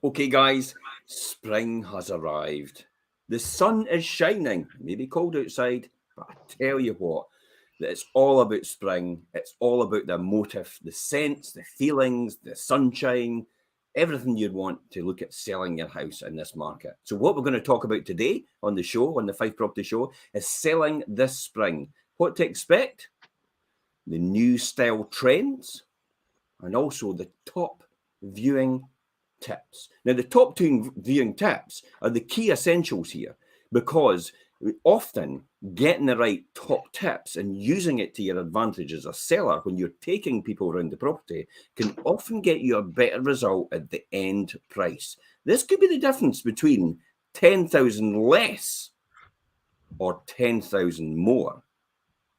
Okay, guys, spring has arrived. The sun is shining. It may be cold outside, but I tell you what, that it's all about spring. It's all about the motive, the scents, the feelings, the sunshine, everything you'd want to look at selling your house in this market. So, what we're going to talk about today on the show, on the Fife Property Show, is selling this spring. What to expect, the new style trends, and also the top viewing tips. Now, the top two viewing tips are the key essentials here because often getting the right top tips and using it to your advantage as a seller when you're taking people around the property can often get you a better result at the end price. This could be the difference between 10,000 less or 10,000 more,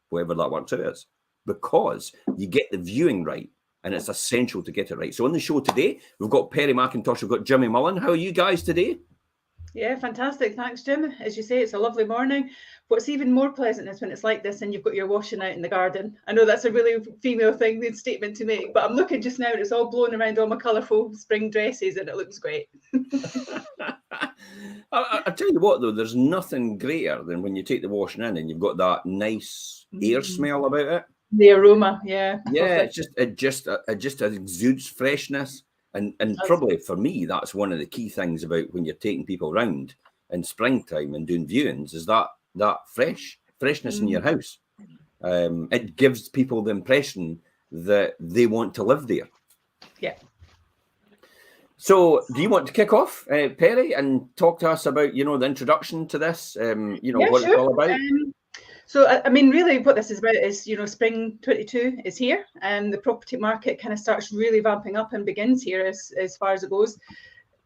whatever that works out as, because you get the viewing right. And it's essential to get it right. So on the show today, we've got Perry McIntosh, we've got Jimmy Mullen. How are you guys today? Yeah, fantastic. Thanks, Jim. As you say, it's a lovely morning. What's even more pleasant is when it's like this and you've got your washing out in the garden. I know that's a really female thing, the statement to make, but I'm looking just now and it's all blown around all my colourful spring dresses and it looks great. I tell you what, though, there's nothing greater than when you take the washing in and you've got that nice air smell about it. The aroma, yeah. Yeah, it just exudes freshness. And probably for me, that's one of the key things about when you're taking people around in springtime and doing viewings is that freshness in your house. It gives people the impression that they want to live there. Yeah. So do you want to kick off, Perry, and talk to us about, the introduction to this, what sure. it's all about? So, I mean, really what this is about is, spring 22 is here and the property market kind of starts really vamping up and begins here as far as it goes.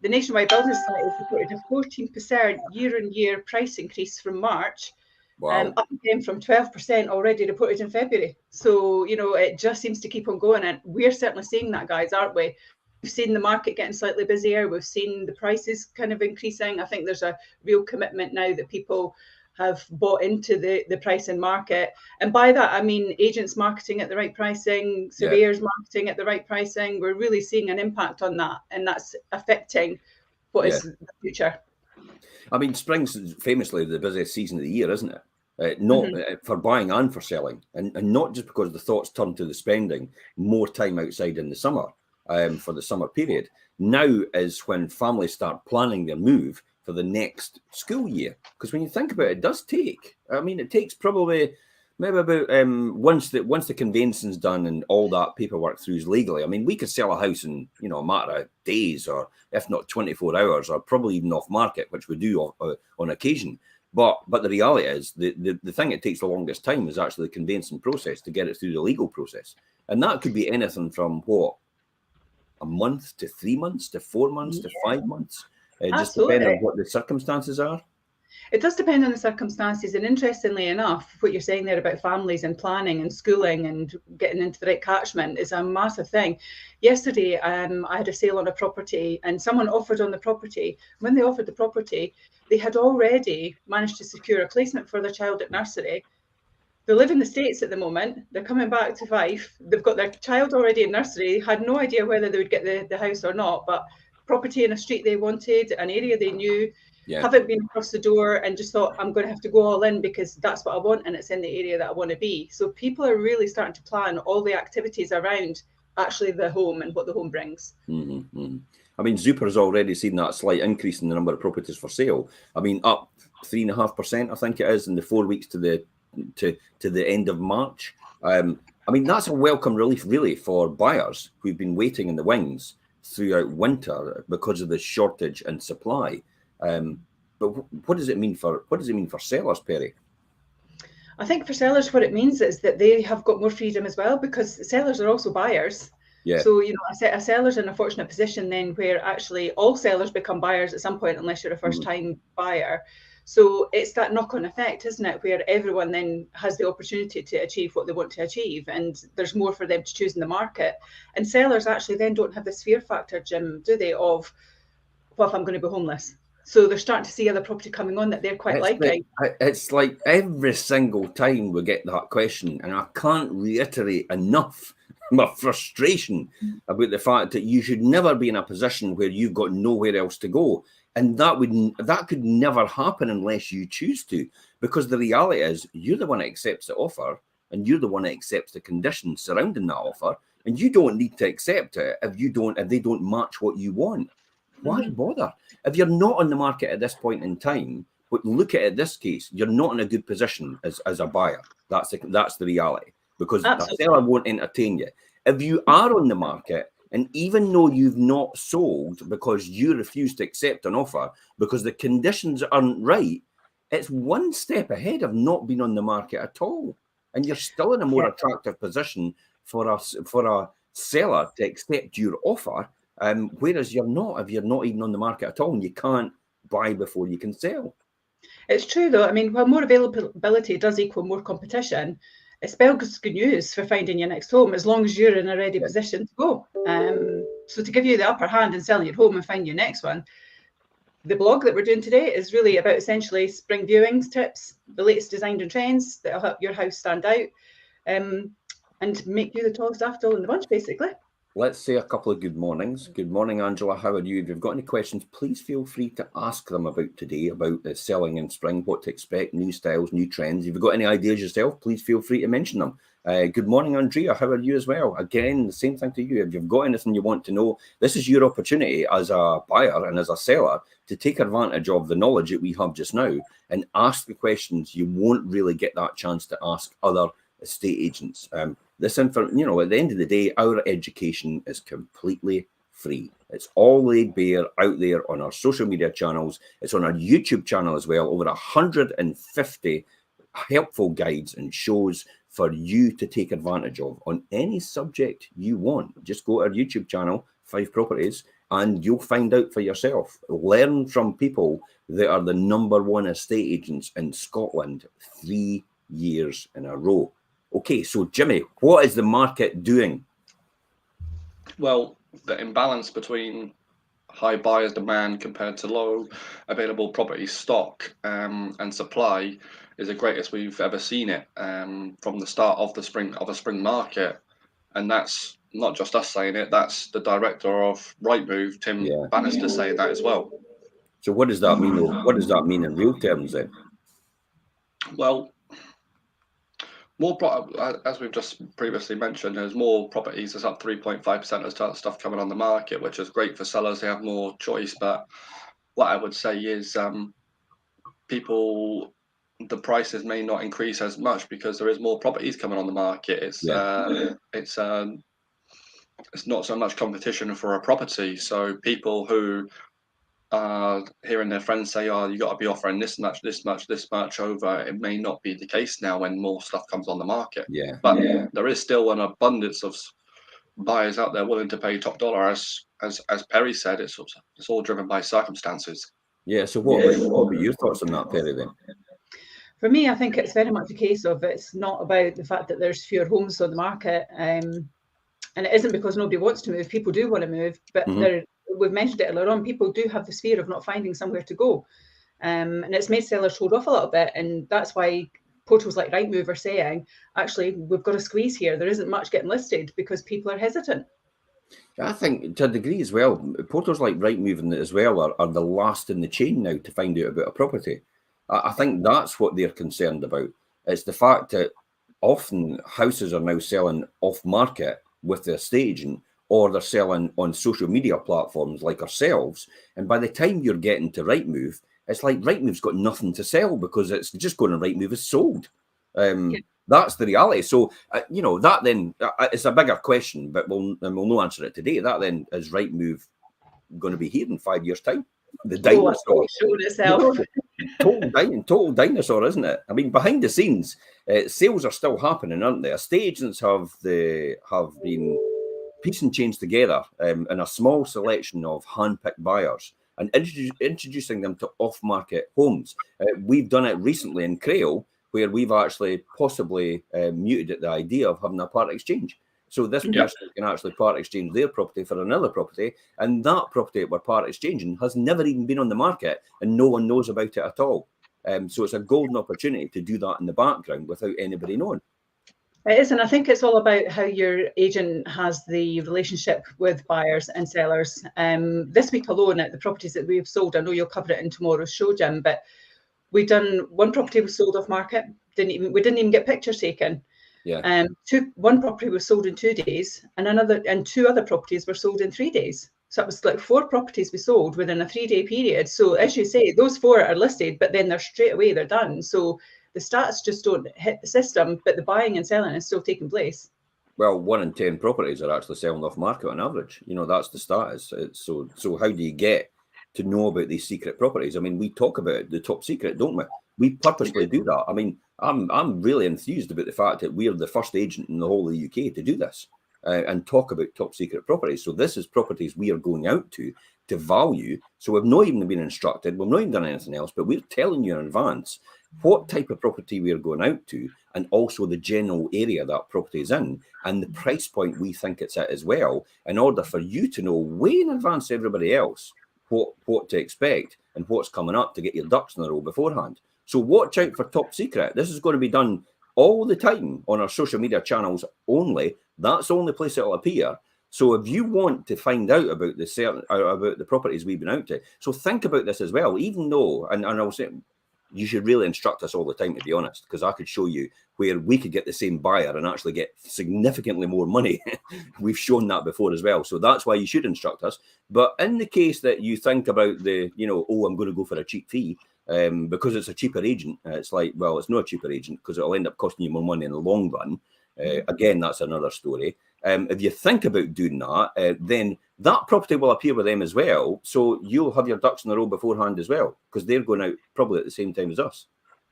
The Nationwide Building Society has reported a 14% year-on-year price increase from March, Wow. up again from 12% already reported in February. So, it just seems to keep on going. And we're certainly seeing that, guys, aren't we? We've seen the market getting slightly busier. We've seen the prices kind of increasing. I think there's a real commitment now that people have bought into the pricing market. And by that, I mean agents marketing at the right pricing, surveyors marketing at the right pricing. We're really seeing an impact on that. And that's affecting what is the future. I mean, spring's famously the busiest season of the year, isn't it? Not for buying and for selling. And not just because the thoughts turn to the spending, more time outside in the summer for the summer period. Now is when families start planning their move for the next school year, because when you think about it, it does take. I mean, it takes probably maybe about once the conveyancing's done and all that paperwork through is legally. I mean, we could sell a house in a matter of days, or if not 24 hours, or probably even off market, which we do on occasion. But the reality is the thing that takes the longest time is actually the conveyancing process to get it through the legal process, and that could be anything from a month to 3 months to 4 months to 5 months. Just depending on what the circumstances are. It does depend on the circumstances. And interestingly enough, what you're saying there about families and planning and schooling and getting into the right catchment is a massive thing. Yesterday, I had a sale on a property and someone offered on the property. When they offered the property, they had already managed to secure a placement for their child at nursery. They live in the States at the moment. They're coming back to Fife. They've got their child already in nursery, had no idea whether they would get the house or not, but property in a street they wanted, an area they knew, haven't been across the door and just thought, I'm going to have to go all in because that's what I want and it's in the area that I want to be. So people are really starting to plan all the activities around actually the home and what the home brings. I mean, Zuper's already seen that slight increase in the number of properties for sale. I mean, up 3.5%, I think it is, in the 4 weeks to the end of March. I mean, that's a welcome relief, really, for buyers who've been waiting in the wings throughout winter because of the shortage and supply. But what does it mean for sellers, Perry? I think for sellers, what it means is that they have got more freedom as well, because sellers are also buyers. Yeah. So, a seller's in a fortunate position then where actually all sellers become buyers at some point, unless you're a first-time buyer. So it's that knock-on effect, isn't it, where everyone then has the opportunity to achieve what they want to achieve, and there's more for them to choose in the market. And sellers actually then don't have this fear factor, Jim, do they, of what if I'm going to be homeless? So they're starting to see other property coming on that they're quite liking. It's like every single time we get that question, and I can't reiterate enough my frustration about the fact that you should never be in a position where you've got nowhere else to go. And that could never happen unless you choose to, because the reality is you're the one that accepts the offer, and you're the one that accepts the conditions surrounding that offer, and you don't need to accept it if they don't match what you want. Why bother? If you're not on the market at this point in time, but look at it this case, you're not in a good position as a buyer. That's the reality, because Absolutely. the seller won't entertain you. If you are on the market, and even though you've not sold because you refuse to accept an offer because the conditions aren't right, it's one step ahead of not being on the market at all. And you're still in a more attractive position for a seller to accept your offer, whereas you're not if you're not even on the market at all, and you can't buy before you can sell. It's true, though. I mean, while more availability does equal more competition, it spells good news for finding your next home, as long as you're in a ready position to go. So to give you the upper hand in selling your home and finding your next one, the blog that we're doing today is really about essentially spring viewings tips, the latest designs and trends that'll help your house stand out, and make you the tallest daffodil in the bunch, basically. Let's say a couple of good mornings. Good morning, Angela. How are you? If you've got any questions, please feel free to ask them about today, about selling in spring, what to expect, new styles, new trends. If you've got any ideas yourself, please feel free to mention them. Good morning, Andrea. How are you as well? Again, the same thing to you. If you've got anything you want to know, this is your opportunity as a buyer and as a seller to take advantage of the knowledge that we have just now and ask the questions you won't really get that chance to ask other estate agents. At the end of the day, our education is completely free. It's all laid bare out there on our social media channels. It's on our YouTube channel as well. Over 150 helpful guides and shows for you to take advantage of on any subject you want. Just go to our YouTube channel, Fife Properties, and you'll find out for yourself. Learn from people that are the #1 estate agents in Scotland 3 years in a row. Okay, so Jimmy, what is the market doing? Well, the imbalance between high buyers' demand compared to low available property stock and supply is the greatest we've ever seen it from the start of the spring market, and that's not just us saying it. That's the director of Rightmove, Tim Bannister, saying that as well. So what does that mean? What does that mean in real terms then? Well, as we've just previously mentioned, there's more properties. There's up 3.5% of stuff coming on the market, which is great for sellers. They have more choice. But what I would say is the prices may not increase as much because there is more properties coming on the market. It's not so much competition for a property. So people who are hearing their friends say, "Oh, you got to be offering this much over," it may not be the case now when more stuff comes on the market. But there is still an abundance of buyers out there willing to pay top dollar. As Perry said, it's all driven by circumstances. Yeah. So what were your thoughts on that, Perry, then? For me, I think it's very much a case of it's not about the fact that there's fewer homes on the market, and it isn't because nobody wants to move. People do want to move, but we've mentioned it earlier on, people do have this fear of not finding somewhere to go. And it's made sellers hold off a little bit. And that's why portals like Rightmove are saying, actually, we've got a squeeze here. There isn't much getting listed because people are hesitant. I think to a degree as well, portals like Rightmove as well are the last in the chain now to find out about a property. I think that's what they're concerned about. It's the fact that often houses are now selling off market with the estate agent, or they're selling on social media platforms like ourselves. And by the time you're getting to Rightmove, it's like Rightmove's got nothing to sell because it's just going to Rightmove is sold. That's the reality. So, that then it's a bigger question, but we'll not answer it today. That then is Rightmove going to be here in 5 years' time? The dinosaur. Showed itself. Total dinosaur, isn't it? I mean, behind the scenes, sales are still happening, aren't they? Estate agents have been piecing chains together in a small selection of hand-picked buyers and introducing them to off-market homes. We've done it recently in Crail, where we've actually possibly muted at the idea of having a part exchange. So this person can actually part exchange their property for another property, and that property that we're part exchanging has never even been on the market, and no one knows about it at all. So it's a golden opportunity to do that in the background without anybody knowing. It is, and I think it's all about how your agent has the relationship with buyers and sellers. This week alone, at the properties that we've sold, I know you'll cover it in tomorrow's show, Jim, but we done one property was sold off market. We didn't even get pictures taken. Yeah. One property was sold in 2 days, and two other properties were sold in 3 days. So it was like 4 properties we sold within a 3-day period. So as you say, those 4 are listed, but then they're straight away, they're done. So the stats just don't hit the system, but the buying and selling is still taking place. Well, 1 in 10 properties are actually selling off market on average. You know, that's the status. So how do you get to know about these secret properties? I mean, we talk about the top secret, don't we? We purposely do that. I mean, I'm really enthused about the fact that we're the first agent in the whole of the UK to do this and talk about top secret properties. So this is properties we are going out to value. So we've not even been instructed, we've not even done anything else, but we're telling you in advance what type of property we are going out to, and also the general area that property is in, and the price point we think it's at as well, in order for you to know way in advance to everybody else what to expect and what's coming up, to get your ducks in a row beforehand. So watch out for top secret. This is going to be done all the time on our social media channels only. That's the only place it'll appear. So if you want to find out about the properties we've been out to, so think about this as well. Even though, and I'll say, you should really instruct us all the time, to be honest, because I could show you where we could get the same buyer and actually get significantly more money. We've shown that before as well. So that's why you should instruct us. But in the case that you think about the, you know, oh, I'm going to go for a cheap fee because it's a cheaper agent, it's like, well, it's not a cheaper agent because it'll end up costing you more money in the long run. Again, that's another story. If you think about doing that, then that property will appear with them as well. So you'll have your ducks in a row beforehand as well, because they're going out probably at the same time as us.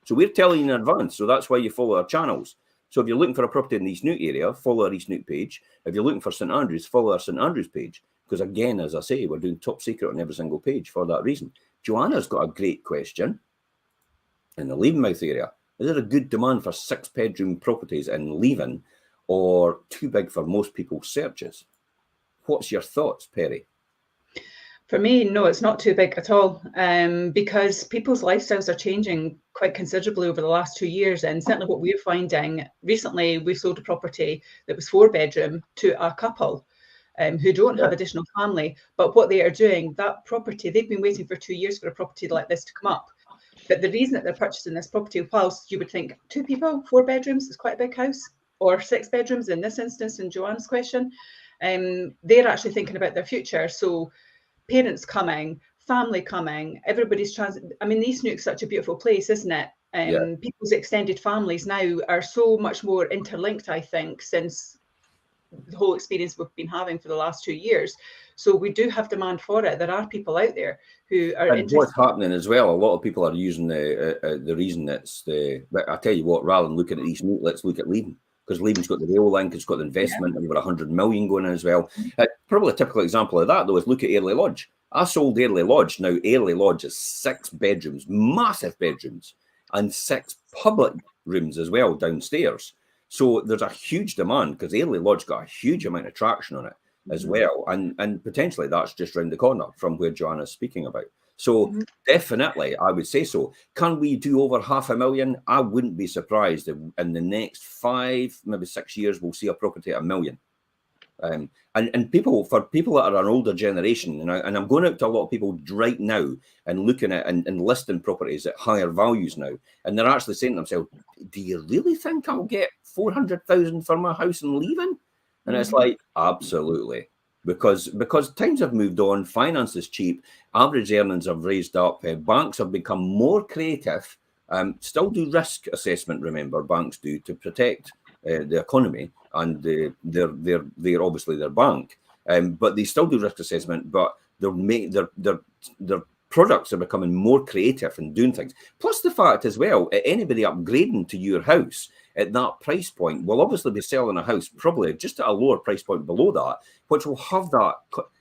So we're telling you in advance. So that's why you follow our channels. So if you're looking for a property in the East Neuk area, follow our East Neuk page. If you're looking for St Andrews, follow our St Andrews page. Because again, as I say, we're doing top secret on every single page for that reason. Joanna's got a great question. In the Leavenmouth area, is there a good demand for 6-bedroom properties in Leven, or too big for most people's searches? What's your thoughts, Perry? For me, no, it's not too big at all, because people's lifestyles are changing quite considerably over the last 2 years. And certainly what we're finding, recently we sold a property that was 4-bedroom to a couple who don't have additional family. But what they are doing, that property, they've been waiting for 2 years for a property like this to come up. But the reason that they're purchasing this property, whilst you would think 2 people, 4 bedrooms is quite a big house, or 6 bedrooms in this instance, in Joanne's question, they're actually thinking about their future. So parents coming, family coming, everybody's I mean, East Neuk's such a beautiful place, isn't it? People's extended families now are so much more interlinked, I think, since the whole experience we've been having for the last 2 years. So we do have demand for it. There are people out there who are and interested. what's happening as well, a lot of people are using the reason that's but I tell you what, rather than looking at East Neuk, let's look at Leven, because Leven's got the rail link, it's got the investment, and you've got 100 million going in as well. Probably a typical example of that, though, is look at Airlie Lodge. I sold Airlie Lodge. Now, Airlie Lodge is 6 bedrooms, massive bedrooms, and 6 public rooms as well downstairs. So there's a huge demand, because Airlie Lodge got a huge amount of traction on it as well. And potentially that's just round the corner from where Joanna's speaking about. So definitely, I would say so. Can we do over 500,000? I wouldn't be surprised if in the next 5, maybe 6 years, we'll see a property at 1 million. And for people that are an older generation, and I'm going out to a lot of people right now and looking at and listing properties at higher values now, and they're actually saying to themselves, do you really think I'll get 400,000 for my house in Leven? And it's like, absolutely. Because times have moved on, finance is cheap, average earnings have raised up, banks have become more creative, still do risk assessment, remember, banks do, to protect the economy, and they're obviously their bank, but they still do risk assessment, but their products are becoming more creative and doing things. Plus the fact as well, anybody upgrading to your house at that price point will obviously be selling a house probably just at a lower price point below that, which will have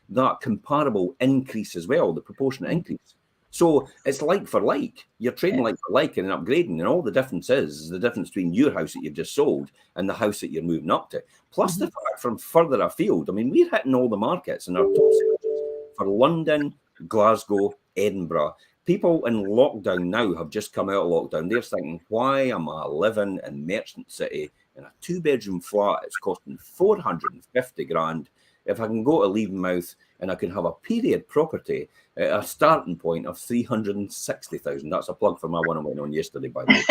that comparable increase as well, the proportionate increase. So it's like for like. You're trading like for like and upgrading, and all the difference is the difference between your house that you've just sold and the house that you're moving up to. Plus the fact from further afield, I mean, we're hitting all the markets in our top searches for London, Glasgow, Edinburgh. People in lockdown now have just come out of lockdown. They're thinking, why am I living in Merchant City in a 2-bedroom flat, it's costing 450 grand. If I can go to Leavenmouth and I can have a period property at a starting point of 360,000. That's a plug for my one I went on yesterday, by the way.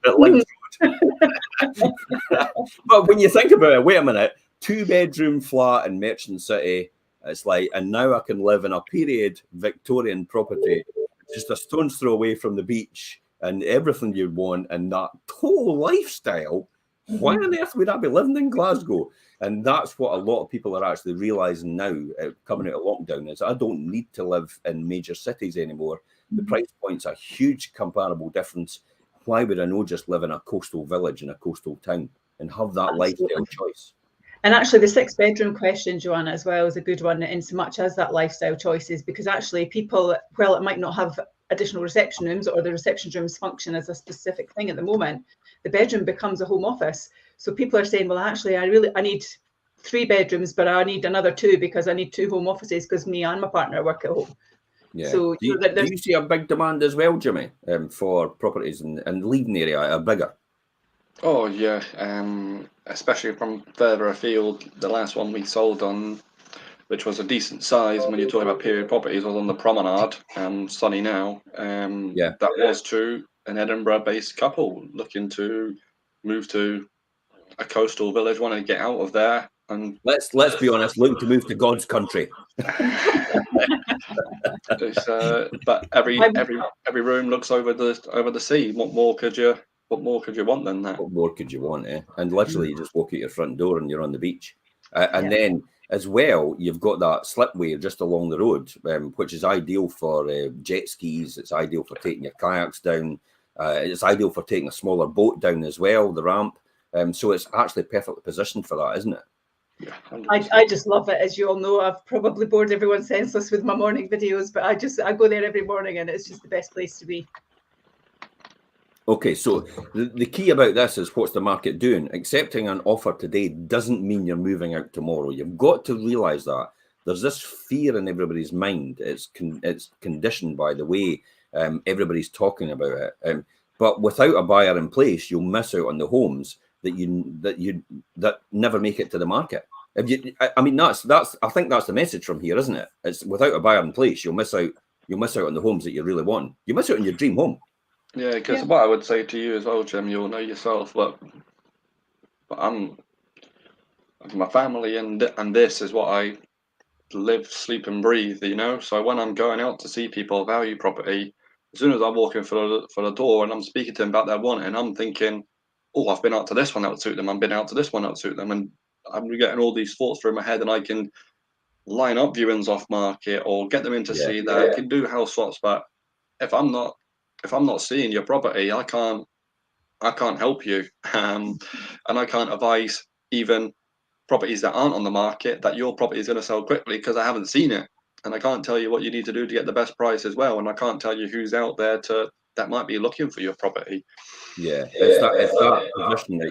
At Links Road. But when you think about it, wait a minute, 2-bedroom flat in Merchant City, it's like, and now I can live in a period Victorian property, just a stone's throw away from the beach and everything you'd want, and that total lifestyle. Why on earth would I be living in Glasgow? And that's what a lot of people are actually realising now, coming out of lockdown, is I don't need to live in major cities anymore. The price point's a huge comparable difference. Why would I not just live in a coastal village in a coastal town and have that lifestyle choice? And actually, the 6-bedroom question, Joanna, as well, is a good one in so much as that lifestyle choices, because actually people, well, it might not have additional reception rooms, or the reception rooms function as a specific thing at the moment, the bedroom becomes a home office. So people are saying, well, actually, I need 3 bedrooms, but I need another 2 because I need 2 home offices because me and my partner work at home. Yeah. So do you see a big demand as well, Jimmy, for properties in Leiden area are bigger? Oh yeah, especially from further afield. The last one we sold on, which was a decent size, when you're talking about period properties, was on the promenade, sunny now. Yeah. That was to an Edinburgh-based couple looking to move to a coastal village, wanting to get out of there. And let's be honest, looking to move to God's country. But every room looks over the sea. What more could you want than that? What more could you want, eh? And literally, you just walk out your front door and you're on the beach. And then, as well, you've got that slipway just along the road, which is ideal for jet skis. It's ideal for taking your kayaks down. It's ideal for taking a smaller boat down as well, the ramp. So it's actually perfectly positioned for that, isn't it? Yeah, I just love it. As you all know, I've probably bored everyone senseless with my morning videos, but I go there every morning and it's just the best place to be. Okay, so the key about this is, what's the market doing? Accepting an offer today doesn't mean you're moving out tomorrow. You've got to realise that. There's this fear in everybody's mind. It's conditioned by the way everybody's talking about it. But without a buyer in place, you'll miss out on the homes that never make it to the market. I mean, that's I think that's the message from here, isn't it? It's without a buyer in place, you'll miss out on the homes that you really want. You miss out on your dream home. Yeah, because what I would say to you as well, Jim, you'll know yourself, but my family and this is what I live, sleep, and breathe. You know, so when I'm going out to see people value property, as soon as I walk in for the door and I'm speaking to them about their want, and I'm thinking, oh, I've been out to this one that would suit them. I've been out to this one that would suit them, and I'm getting all these thoughts through my head, and I can line up viewings off market or get them in to see that. I can do house swaps, but if I'm not seeing your property, I can't help you, and I can't advise even properties that aren't on the market that your property is going to sell quickly because I haven't seen it, and I can't tell you what you need to do to get the best price as well, and I can't tell you who's out there that might be looking for your property. Yeah, it's that position that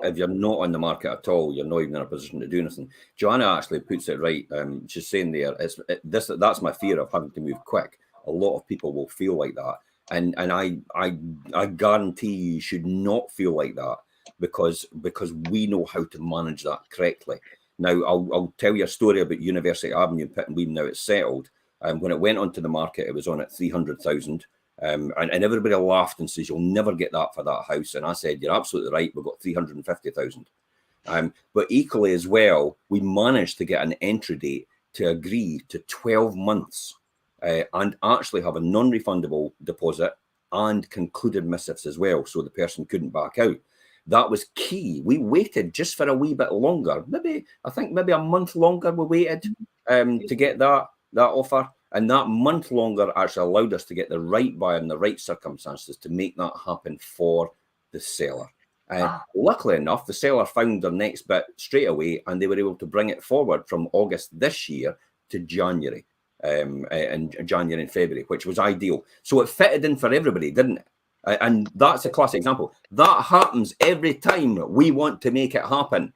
if you're not on the market at all, you're not even in a position to do anything. Joanna actually puts it right. She's saying there, that's my fear of having to move quick. A lot of people will feel like that, and I guarantee you should not feel like that, because we know how to manage that correctly. Now, I'll tell you a story about University Avenue in Pittenweem. Now it's settled. When it went onto the market, it was on at 300,000. And everybody laughed and says, you'll never get that for that house. And I said, you're absolutely right. We've got 350,000. But equally as well, we managed to get an entry date to agree to 12 months and actually have a non-refundable deposit and concluded missives as well. So the person couldn't back out. That was key. We waited just for a wee bit longer. Maybe a month longer we waited to get that offer. And that month longer actually allowed us to get the right buyer in the right circumstances to make that happen for the seller. Luckily enough, the seller found their next bit straight away, and they were able to bring it forward from August this year to January, and January and February, which was ideal. So it fitted in for everybody, didn't it? And that's a classic example. That happens every time we want to make it happen.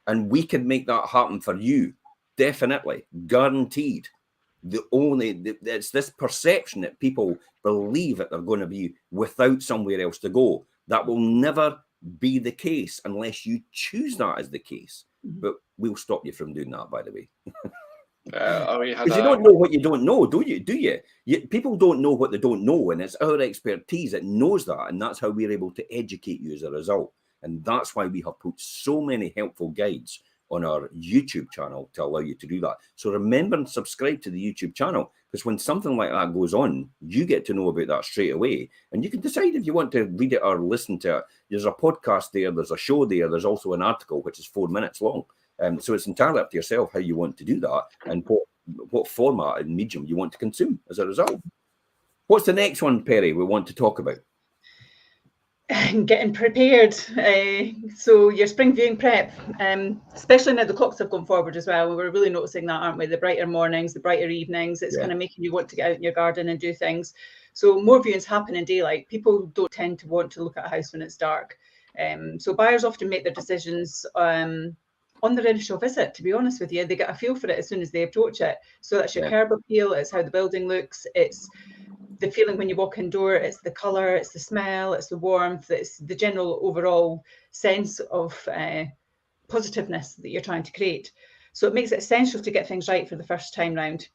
And we can make that happen for you. Definitely. Guaranteed. It's this perception that people believe that they're going to be without somewhere else to go. That will never be the case unless you choose that as the case. But we'll stop you from doing that, by the way. Because you don't know what you don't know, do you? People don't know what they don't know, and it's our expertise that knows that, and that's how we're able to educate you as a result. And that's why we have put so many helpful guides on our YouTube channel to allow you to do that. So remember and subscribe to the YouTube channel, because when something like that goes on, you get to know about that straight away, and you can decide if you want to read it or listen to it. There's a podcast there, there's a show there, there's also an article which is 4 minutes long. So it's entirely up to yourself how you want to do that and what format and medium you want to consume as a result. What's the next one, Perry, we want to talk about? Getting prepared. So your spring viewing prep, especially now the clocks have gone forward as well. We're really noticing that, aren't we? The brighter mornings, the brighter evenings. It's kind of making you want to get out in your garden and do things. So more viewings happen in daylight. People don't tend to want to look at a house when it's dark. So buyers often make their decisions on their initial visit, to be honest with you. They get a feel for it as soon as they approach it. So that's your curb appeal, it's how the building looks, it's the feeling when you walk indoor, it's the colour, it's the smell, it's the warmth, it's the general overall sense of positiveness that you're trying to create. So it makes it essential to get things right for the first time round.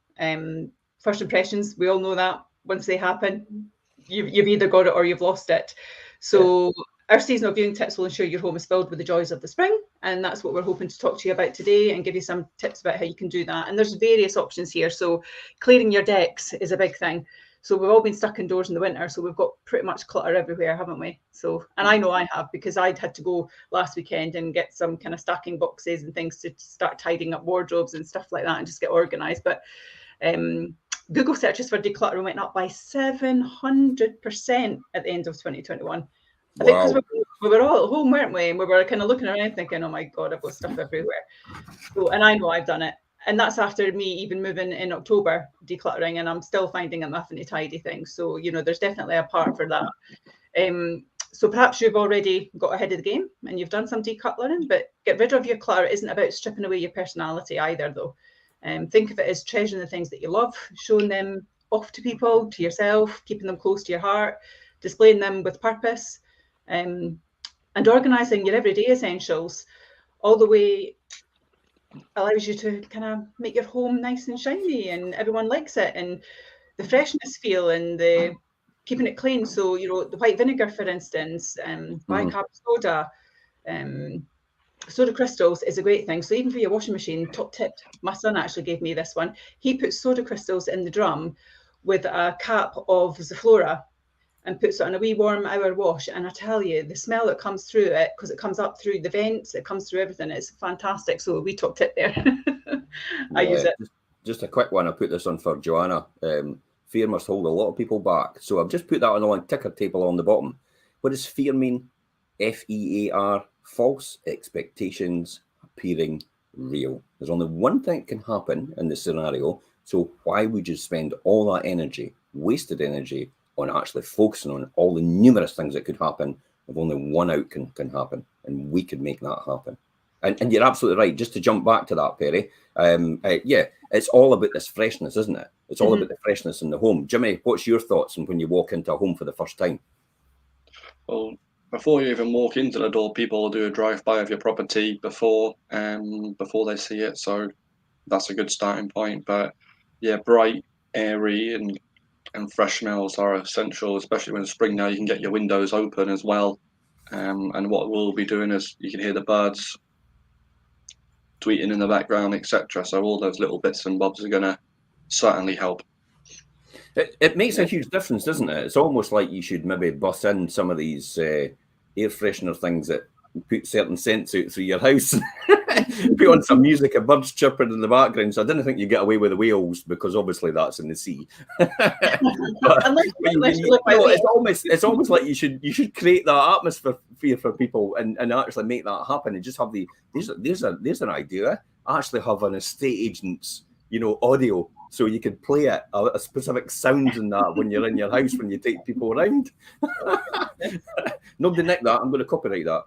First impressions, we all know that once they happen, you've either got it or you've lost it. So our seasonal viewing tips will ensure your home is filled with the joys of the spring, and that's what we're hoping to talk to you about today and give you some tips about how you can do that. And there's various options here. So clearing your decks is a big thing. So we've all been stuck indoors in the winter, so we've got pretty much clutter everywhere, haven't we? So, and I know I have, because I'd had to go last weekend and get some kind of stacking boxes and things to start tidying up wardrobes and stuff like that and just get organised. But Google searches for decluttering went up by 700% at the end of 2021. I think because we were all at home, weren't we? And we were kind of looking around thinking, oh my God, I've got stuff everywhere. So, and I know I've done it. And that's after me even moving in October, decluttering, and I'm still finding I'm having to tidy things. So, you know, there's definitely a part for that. So perhaps you've already got ahead of the game and you've done some decluttering, but get rid of your clutter isn't about stripping away your personality either, though. Think of it as treasuring the things that you love, showing them off to people, to yourself, keeping them close to your heart, displaying them with purpose, and organising your everyday essentials all the way allows you to kind of make your home nice and shiny and everyone likes it, and the freshness feel and the keeping it clean. So, you know, the white vinegar, for instance, bicarb soda, soda crystals is a great thing. So even for your washing machine, top tip, my son actually gave me this one. He puts soda crystals in the drum with a cap of Zaflora and puts it on a wee warm hour wash. And I tell you, the smell that comes through it, because it comes up through the vents, it comes through everything, it's fantastic. So a wee top tip there. I use it. Just a quick one. I put this on for Joanna. Fear must hold a lot of people back. So I've just put that on a ticker table on the bottom. What does fear mean? FEAR, false expectations appearing real. There's only one thing that can happen in this scenario. So why would you spend all that energy, wasted energy, on actually focusing on all the numerous things that could happen if only one outcome can happen, and we could make that happen. And you're absolutely right. Just to jump back to that, Perry, it's all about this freshness, isn't it? It's all about the freshness in the home. Jimmy, what's your thoughts on when you walk into a home for the first time? Well, before you even walk into the door, people will do a drive-by of your property before they see it. So that's a good starting point. But yeah, bright, airy, and fresh smells are essential, especially when it's spring now. You can get your windows open as well. And what we'll be doing is you can hear the birds tweeting in the background, etc. So all those little bits and bobs are going to certainly help. It makes a huge difference, doesn't it? It's almost like you should maybe bus in some of these air freshener things that put certain scents out through your house. Put on some music of birds chirping in the background. So I didn't think you get away with the whales, because obviously that's in the sea. It's almost like you should create that atmosphere for people and actually make that happen, and just have there's an idea. Actually have an estate agent's audio, so you could play it a specific sounds in that when you're in your house when you take people around. Nobody nick that. I'm going to copyright that.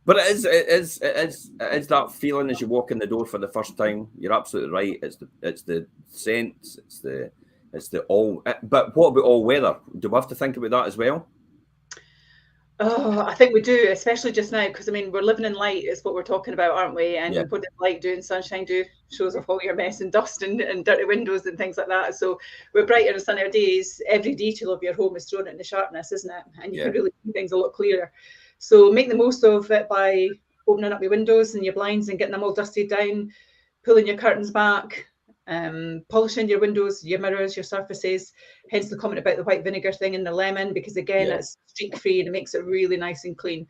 But it is that feeling as you walk in the door for the first time. You're absolutely right. It's the scents. It's the It's the all. But what about all weather? Do we have to think about that as well? Oh, I think we do, especially just now, because I mean, we're living in light is what we're talking about, aren't we? And Yeah. what does light do and sunshine do? Shows off all your mess and dust and dirty windows and things like that. So with brighter and sunnier days, every detail of your home is thrown into sharpness, isn't it? And you can really see things a lot clearer. So make the most of it by opening up your windows and your blinds and getting them all dusted down, pulling your curtains back, polishing your windows, your mirrors, your surfaces. Hence the comment about the white vinegar thing and the lemon, because again, it's streak free and it makes it really nice and clean.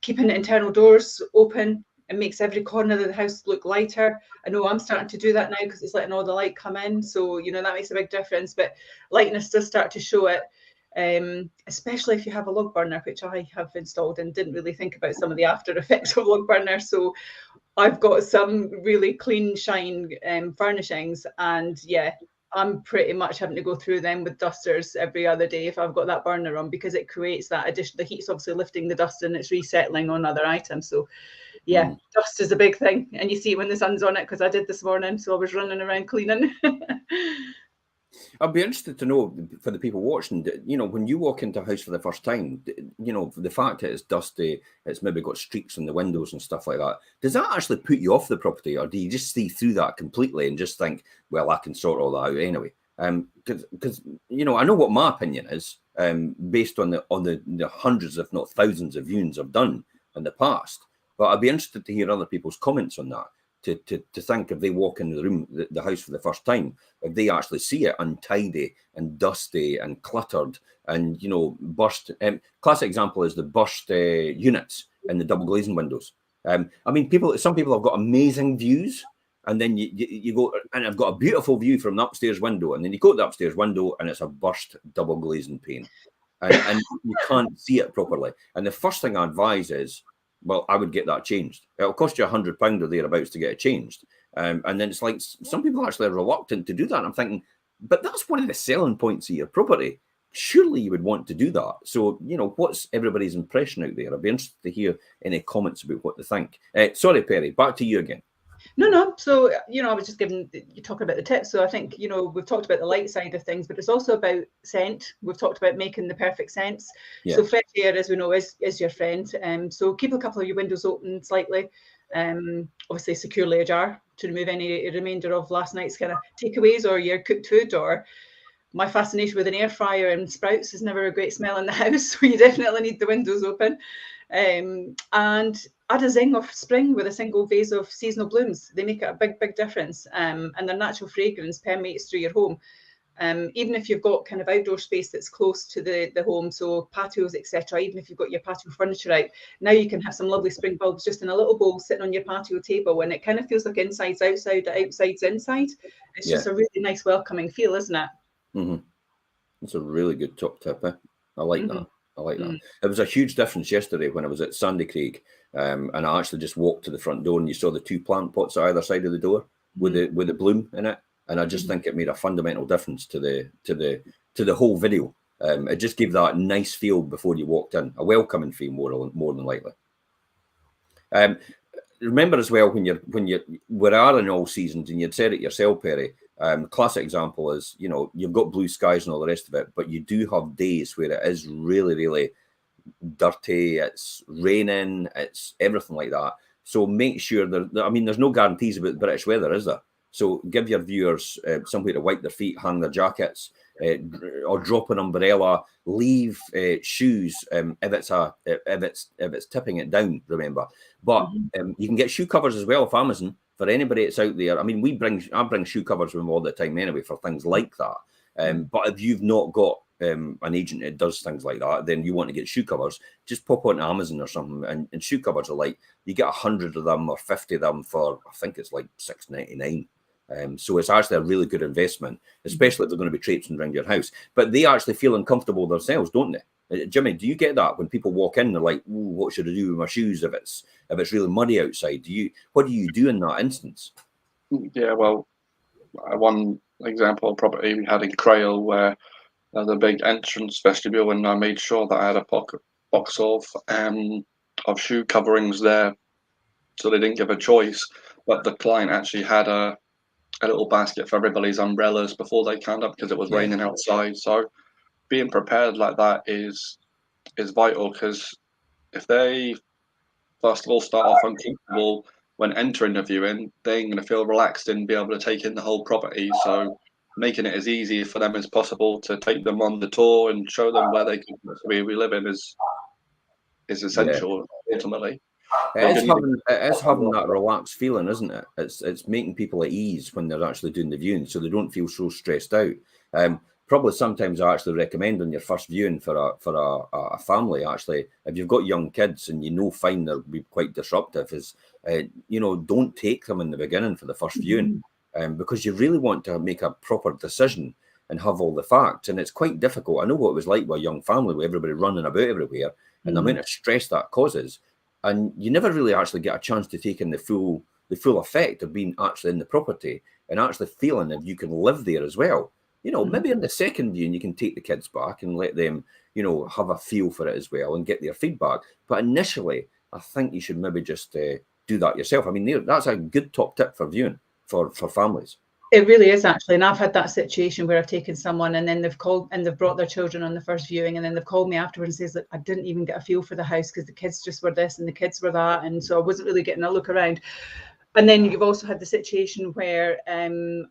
Keeping the internal doors open, it makes every corner of the house look lighter. I know I'm starting to do that now because it's letting all the light come in. So, you know, that makes a big difference. But lightness does start to show it, especially if you have a log burner, which I have installed and didn't really think about some of the after effects of log burner. So I've got some really clean shine furnishings, and yeah, I'm pretty much having to go through them with dusters every other day if I've got that burner on, because it creates that addition. The heat's obviously lifting the dust and it's resettling on other items. So yeah, dust is a big thing, and you see it when the sun's on it, because I did this morning, so I was running around cleaning. I'd be interested to know, for the people watching, you know, when you walk into a house for the first time, you know, the fact that it's dusty, it's maybe got streaks in the windows and stuff like that, does that actually put you off the property, or do you just see through that completely and just think, well, I can sort all that out anyway? Because you know, I know what my opinion is, based on the hundreds, if not thousands, of viewings I've done in the past. But I'd be interested to hear other people's comments on that. To think, if they walk into the room, the house for the first time, if they actually see it untidy and dusty and cluttered and, you know, burst. Classic example is the burst units in the double glazing windows. I mean, some people have got amazing views, and then you go, and I've got a beautiful view from the upstairs window, and then you go to the upstairs window and it's a burst double glazing pane, and you can't see it properly. And the first thing I advise is, well, I would get that changed. It'll cost you £100 or thereabouts to get it changed. And then it's like, some people actually are reluctant to do that. And I'm thinking, but that's one of the selling points of your property. Surely you would want to do that. So, you know, what's everybody's impression out there? I'd be interested to hear any comments about what they think. Sorry, Perry, back to you again. No. So, you know, I was just you talking about the tips. So I think, you know, we've talked about the light side of things, but it's also about scent. We've talked about making the perfect scents. Yeah. So fresh air, as we know, is your friend. So keep a couple of your windows open slightly. Obviously securely ajar to remove any remainder of last night's kind of takeaways or your cooked food. Or my fascination with an air fryer and sprouts is never a great smell in the house. So you definitely need the windows open. And add a zing of spring with a single vase of seasonal blooms. They make it a big difference, and their natural fragrance permeates through your home. Even if you've got kind of outdoor space that's close to the home, so patios, etc. Even if you've got your patio furniture out, now you can have some lovely spring bulbs just in a little bowl sitting on your patio table, and it kind of feels like inside's outside, outside's inside. It's just a really nice welcoming feel, isn't it? Mm-hmm. That's a really good top tip. I like that. I like that. It was a huge difference yesterday when I was at Sandy Creek, and I actually just walked to the front door, and you saw the two plant pots at either side of the door with the bloom in it, and I just think it made a fundamental difference to the whole video. It just gave that nice feel before you walked in, a welcoming feel more than likely. Remember as well, we are in all seasons, and you'd said it yourself, Perry. Classic example is, you know, you've got blue skies and all the rest of it, but you do have days where it is really, really dirty, it's raining, it's everything like that. So make sure I mean, there's no guarantees about British weather, is there? So give your viewers somewhere to wipe their feet, hang their jackets, or drop an umbrella. Leave shoes if it's tipping it down. Remember, but you can get shoe covers as well off Amazon. For anybody that's out there, I mean, I bring shoe covers with me all the time anyway for things like that. But if you've not got an agent that does things like that, then you want to get shoe covers, just pop onto Amazon or something, and shoe covers are like, you get 100 of them or 50 of them for, I think it's like $6.99. So it's actually a really good investment, especially if they're going to be traipsing around your house. But they actually feel uncomfortable themselves, don't they? Jimmy, do you get that when people walk in? They're like, "What should I do with my shoes if it's really muddy outside?" What do you do in that instance? Yeah, well, one example of property we had in Crail where the big entrance vestibule, and I made sure that I had a box of shoe coverings there, so they didn't give a choice. But the client actually had a a little basket for everybody's umbrellas before they came up because it was raining outside. So being prepared like that is vital, because if they first of all start off uncomfortable when entering the viewing, they ain't going to feel relaxed and be able to take in the whole property. So making it as easy for them as possible to take them on the tour and show them where they can we live in is essential ultimately. It is having that relaxed feeling, isn't it? It's making people at ease when they're actually doing the viewing, so they don't feel so stressed out. Probably sometimes I actually recommend on your first viewing for a family, actually, if you've got young kids and you know fine they'll be quite disruptive, is you know, don't take them in the beginning for the first viewing, because you really want to make a proper decision and have all the facts. And it's quite difficult. I know what it was like with a young family with everybody running about everywhere and the amount of stress that causes. And you never really actually get a chance to take in the full effect of being actually in the property and actually feeling if you can live there as well. You know, maybe in the second viewing you can take the kids back and let them, you know, have a feel for it as well and get their feedback. But initially, I think you should maybe just do that yourself. I mean, that's a good top tip for viewing for families. It really is, actually. And I've had that situation where I've taken someone and then they've called and they've brought their children on the first viewing, and then they've called me afterwards and says that I didn't even get a feel for the house because the kids just were this and the kids were that, and so I wasn't really getting a look around. And then you've also had the situation where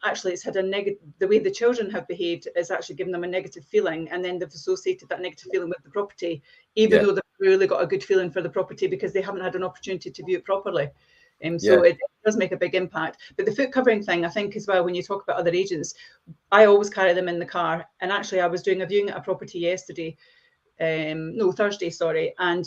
actually it's had a negative, the way the children have behaved is actually given them a negative feeling, and then they've associated that negative feeling with the property, even though they've really got a good feeling for the property because they haven't had an opportunity to view it properly. So it does make a big impact. But the foot covering thing, I think as well, when you talk about other agents, I always carry them in the car. And actually, I was doing a viewing at a property yesterday, Thursday, sorry, and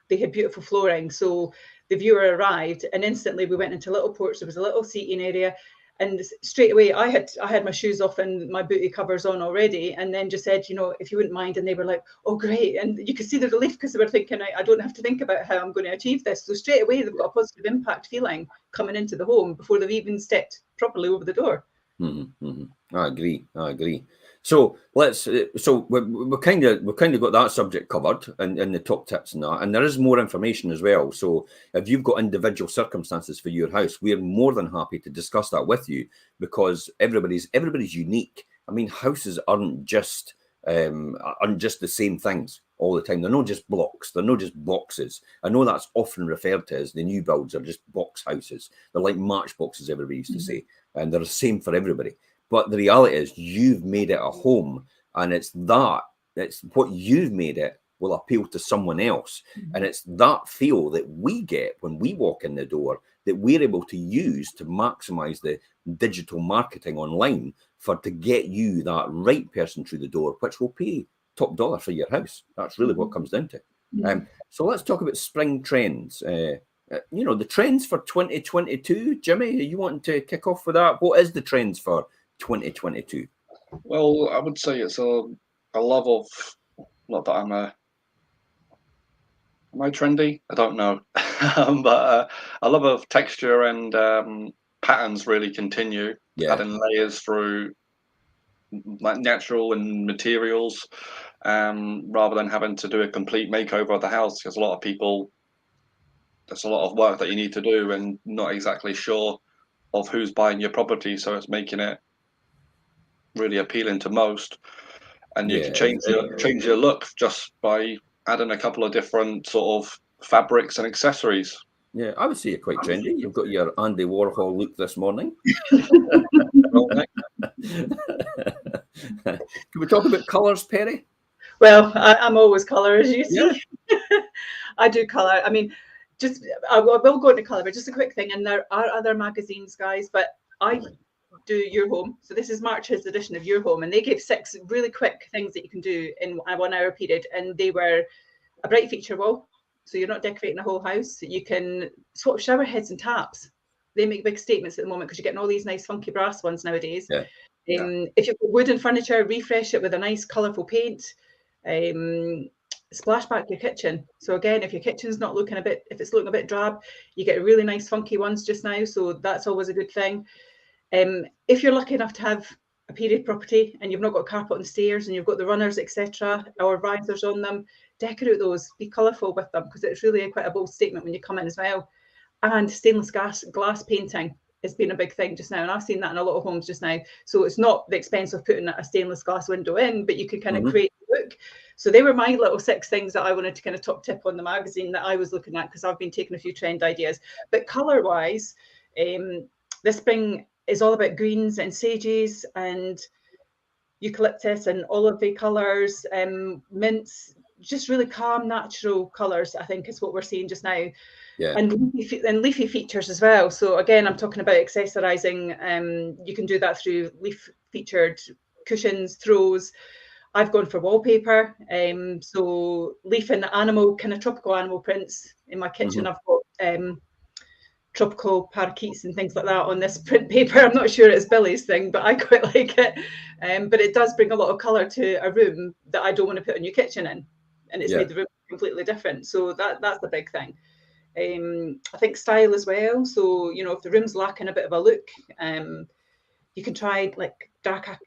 they had beautiful flooring. So the viewer arrived and instantly we went into a little porch. There was a little seating area. And straight away, I had my shoes off and my booty covers on already, and then just said, you know, if you wouldn't mind. And they were like, oh, great. And you could see the relief because they were thinking, I don't have to think about how I'm going to achieve this. So straight away, they've got a positive impact feeling coming into the home before they've even stepped properly over the door. I agree. So we've kind of got that subject covered in the top tips and that, and there is more information as well. So if you've got individual circumstances for your house, we're more than happy to discuss that with you, because everybody's unique. I mean, houses aren't just the same things all the time. They're not just blocks. They're not just boxes. I know that's often referred to as the new builds are just box houses. They're like matchboxes, everybody used to say, and they're the same for everybody. But the reality is you've made it a home, and it's what you've made it will appeal to someone else. And it's that feel that we get when we walk in the door that we're able to use to maximize the digital marketing online to get you that right person through the door, which will pay top dollar for your house. That's really what comes down to. So let's talk about spring trends. You know, the trends for 2022. Jimmy, are you wanting to kick off with that? What is the trends for 2022? Well, I would say it's a love of, not that am I trendy? I don't know. But a love of texture and patterns really continue, adding layers through like natural and materials, rather than having to do a complete makeover of the house, because a lot of people, there's a lot of work that you need to do and not exactly sure of who's buying your property, so it's making it really appealing to most. And you can change your look just by adding a couple of different sort of fabrics and accessories. Yeah, I would say you're quite trendy. You've got your Andy Warhol look this morning. Can we talk about colours, Perry? Well, I'm always colour, as you see. I do colour. I mean, I will go into colour, but just a quick thing. And there are other magazines, guys, but I do Your Home. So this is March's edition of Your Home, and they gave 6 really quick things that you can do in a 1 hour period. And they were a bright feature wall, so you're not decorating a whole house. You can swap shower heads and taps. They make big statements at the moment because you're getting all these nice funky brass ones nowadays. If you've got wooden furniture, refresh it with a nice colourful paint. Splash back your kitchen. So again, if your kitchen's not looking if it's looking a bit drab, you get really nice funky ones just now. So that's always a good thing. If you're lucky enough to have a period property and you've not got carpet on the stairs and you've got the runners, etc., or risers on them, decorate those, be colourful with them, because it's really quite a bold statement when you come in as well. And stainless glass painting. it's been a big thing just now, and I've seen that in a lot of homes just now. So it's not the expense of putting a stainless glass window in, but you could kind of create a look. So they were my little 6 things that I wanted to kind of top tip on the magazine that I was looking at, because I've been taking a few trend ideas. But colour wise, this spring is all about greens and sages and eucalyptus and olivey colours, mints, just really calm, natural colours, I think is what we're seeing just now. Yeah. And leafy features as well. So again, I'm talking about accessorising. You can do that through leaf featured cushions, throws. I've gone for wallpaper. So leaf and animal, kind of tropical animal prints in my kitchen. I've got tropical parakeets and things like that on this print paper. I'm not sure it's Billy's thing, but I quite like it. But it does bring a lot of colour to a room that I don't want to put a new kitchen in, and it's made the room completely different. So that's the big thing. I think style as well. So, you know, if the room's lacking a bit of a look, you can try like dark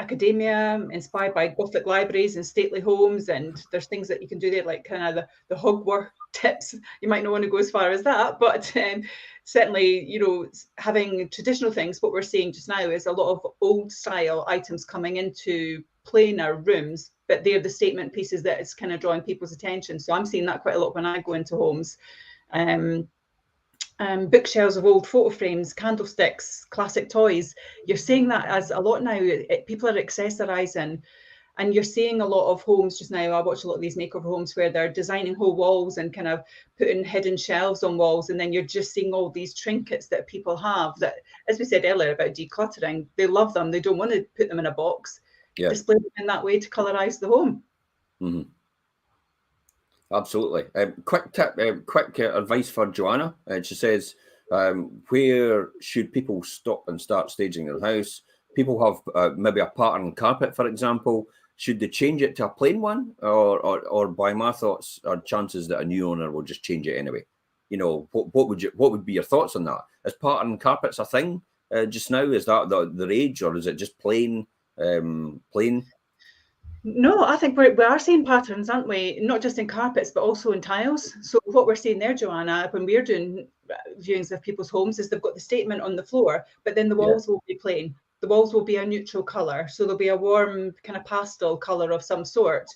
academia inspired by Gothic libraries and stately homes. And there's things that you can do there, like kind of the Hogwarts tips. You might not want to go as far as that, but certainly, you know, having traditional things, what we're seeing just now is a lot of old style items coming into plainer rooms, but they're the statement pieces that is kind of drawing people's attention. So I'm seeing that quite a lot when I go into homes. Bookshelves of old photo frames, candlesticks, classic toys. You're seeing that as a lot now. People are accessorising, and you're seeing a lot of homes just now. I watch a lot of these makeover homes where they're designing whole walls and kind of putting hidden shelves on walls, and then you're just seeing all these trinkets that people have that, as we said earlier about decluttering, they love them. They don't want to put them in a box. Display them in that way to colorise the home. Absolutely. Quick tip, quick advice for Joanna. She says, where should people stop and start staging their house? People have maybe a pattern carpet, for example. Should they change it to a plain one, or by my thoughts, are chances that a new owner will just change it anyway? You know, what would be your thoughts on that? Is pattern carpets a thing just now? Is that the rage, or is it just plain? No, I think we are seeing patterns, aren't we? Not just in carpets, but also in tiles. So what we're seeing there, Joanna, when we're doing viewings of people's homes, is they've got the statement on the floor, but then the walls will be plain. The walls will be a neutral colour. So there'll be a warm kind of pastel colour of some sort.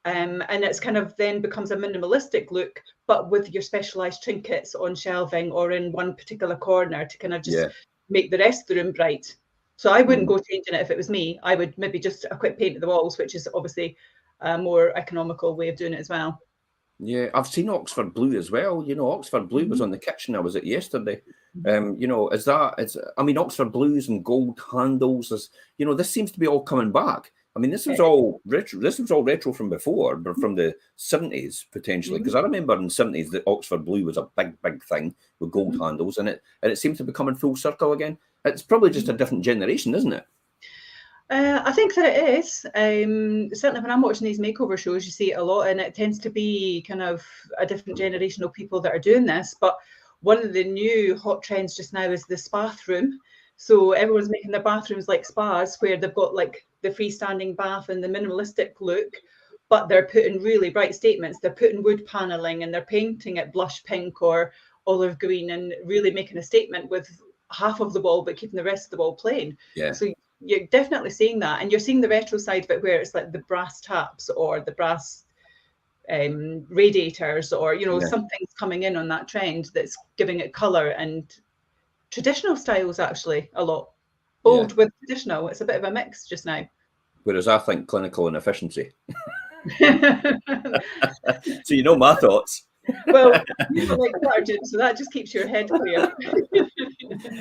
And it's kind of then becomes a minimalistic look, but with your specialised trinkets on shelving or in one particular corner to kind of just make the rest of the room bright. So I wouldn't go changing it if it was me. I would maybe just a quick paint of the walls, which is obviously a more economical way of doing it as well. Yeah, I've seen Oxford blue as well. You know, Oxford blue was on the kitchen. I was at yesterday. You know, I mean, Oxford blues and gold handles. You know, this seems to be all coming back. I mean, this was all retro. This was all retro from before, but from the 70s potentially. Because I remember in the 70s that Oxford blue was a big thing with gold handles in it, and it seems to be coming full circle again. It's probably just a different generation, isn't it? I think that it is. Certainly when I'm watching these makeover shows, you see it a lot, and it tends to be kind of a different generation of people that are doing this. But one of the new hot trends just now is this bathroom. So everyone's making their bathrooms like spas, where they've got like the freestanding bath and the minimalistic look, but they're putting really bright statements. They're putting wood paneling and they're painting it blush pink or olive green and really making a statement with half of the wall, but keeping the rest of the wall plain. Yeah. So you're definitely seeing that, and you're seeing the retro side of it where it's like the brass taps or the brass radiators, or you know, something's coming in on that trend that's giving it color. And traditional styles actually a lot old with traditional. It's a bit of a mix just now. Whereas I think clinical and efficiency. So you know my thoughts. Well, you don't like clutter, so that just keeps your head clear.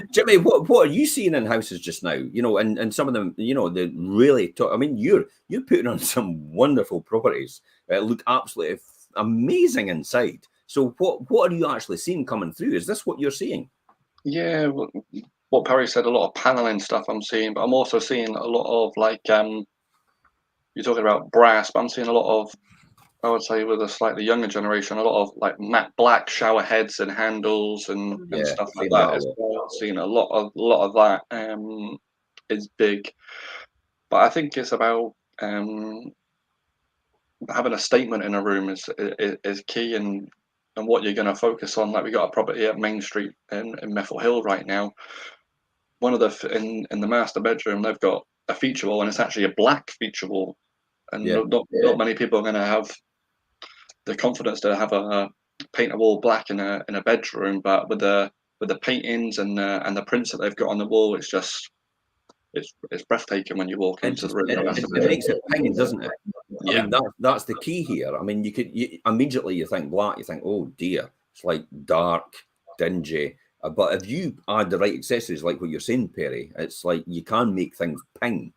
Jimmy, what are you seeing in houses just now? You know, and some of them, you know, they really talk. I mean, you're putting on some wonderful properties that look absolutely amazing inside. So what are you actually seeing coming through? Is this what you're seeing? Yeah, what Perry said, a lot of paneling stuff I'm seeing, but I'm also seeing a lot of like you're talking about brass, but I'm seeing a lot of, I would say, with a slightly younger generation, a lot of like matte black shower heads and handles and stuff like that as well. Seeing a lot of that is big, but I think it's about having a statement in a room is key, and and what you're going to focus on. Like we got a property at Main Street in Meffle Hill right now. One of the in the master bedroom, they've got a feature wall, and it's actually a black feature wall. And not many people are going to have the confidence to have a paint a wall black in a bedroom, but with the paintings and the prints that they've got on the wall, it's just it's breathtaking when you walk into the room. It makes it ping, doesn't it? Yeah. I mean, that's the key here. I mean, you immediately you think black, you think, oh dear, it's like dark, dingy. But if you add the right accessories, like what you're saying, Perry, it's like you can make things ping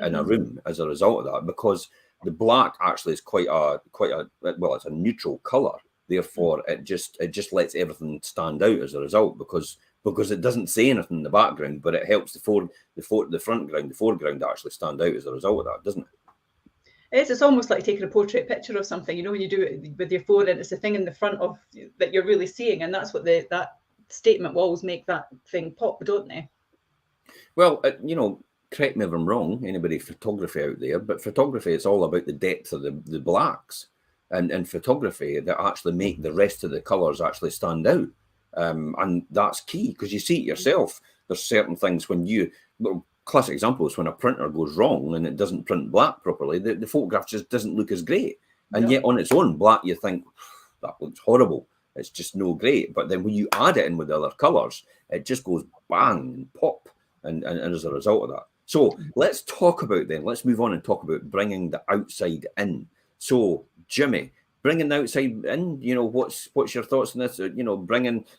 in a room as a result of that, because the black actually is quite a well, it's a neutral color. Therefore, it just lets everything stand out as a result, because it doesn't say anything in the background, but it helps the foreground actually stand out as a result of that, doesn't it? It's almost like taking a portrait picture of something, you know, when you do it with your phone, and it's the thing in the front of that you're really seeing, and that's what that statement will always make that thing pop, don't they? Well, you know, correct me if I'm wrong, anybody photography out there, but photography, it's all about the depth of the blacks, and photography that actually make the rest of the colours actually stand out. And that's key, because you see it yourself. There's certain things when classic example is when a printer goes wrong and it doesn't print black properly, the photograph just doesn't look as great. And yet on its own, black, you think, that looks horrible. It's just no great. But then when you add it in with the other colours, it just goes bang and pop, and as a result of that. So let's move on and talk about bringing the outside in. So, Jimmy, bringing the outside in, you know, what's your thoughts on this? You know,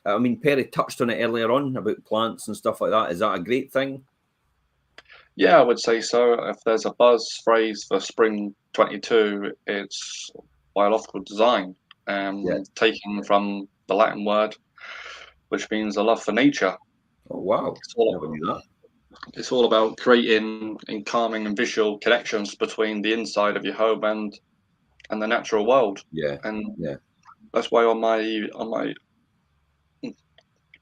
I mean, Perry touched on it earlier on about plants and stuff like that. Is that a great thing? Yeah, I would say so. If there's a buzz phrase for Spring 22, it's biological design, taken from the Latin word, which means a love for nature. Oh, wow. Never knew that. It's all about creating and calming and visual connections between the inside of your home and the natural world. That's why on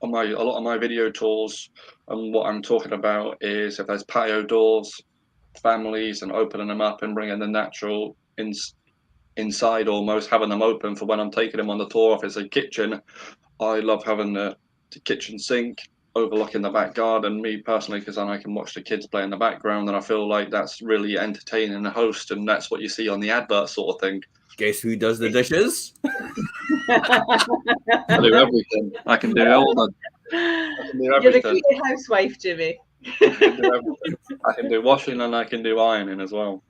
a lot of my video tours, and what I'm talking about is if there's patio doors, families, and opening them up and bringing the natural inside, almost having them open for when I'm taking them on the tour. If it's a kitchen, I love having the kitchen sink overlooking the back garden, me personally, because then I can watch the kids play in the background, and I feel like that's really entertaining the host, and that's what you see on the advert sort of thing. Guess who does the dishes? I do everything. I can do all the. You're the creative housewife, Jimmy. I can do washing and I can do ironing as well.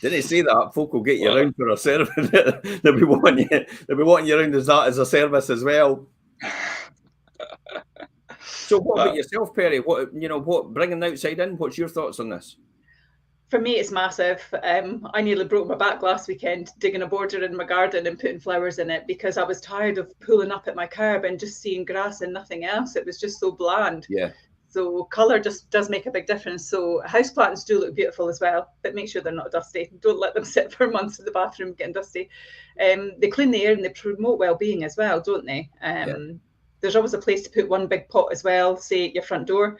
Didn't say that. Folk will get you around for a service. They'll be wanting you around as a service as well. So, what about yourself, Perry? What bringing the outside in? What's your thoughts on this? For me, it's massive. I nearly broke my back last weekend digging a border in my garden and putting flowers in it, because I was tired of pulling up at my curb and just seeing grass and nothing else. It was just so bland. Yeah. So colour just does make a big difference. So houseplants do look beautiful as well, but make sure they're not dusty. Don't let them sit for months in the bathroom getting dusty. They clean the air and they promote well-being as well, don't they? There's always a place to put one big pot as well, say at your front door,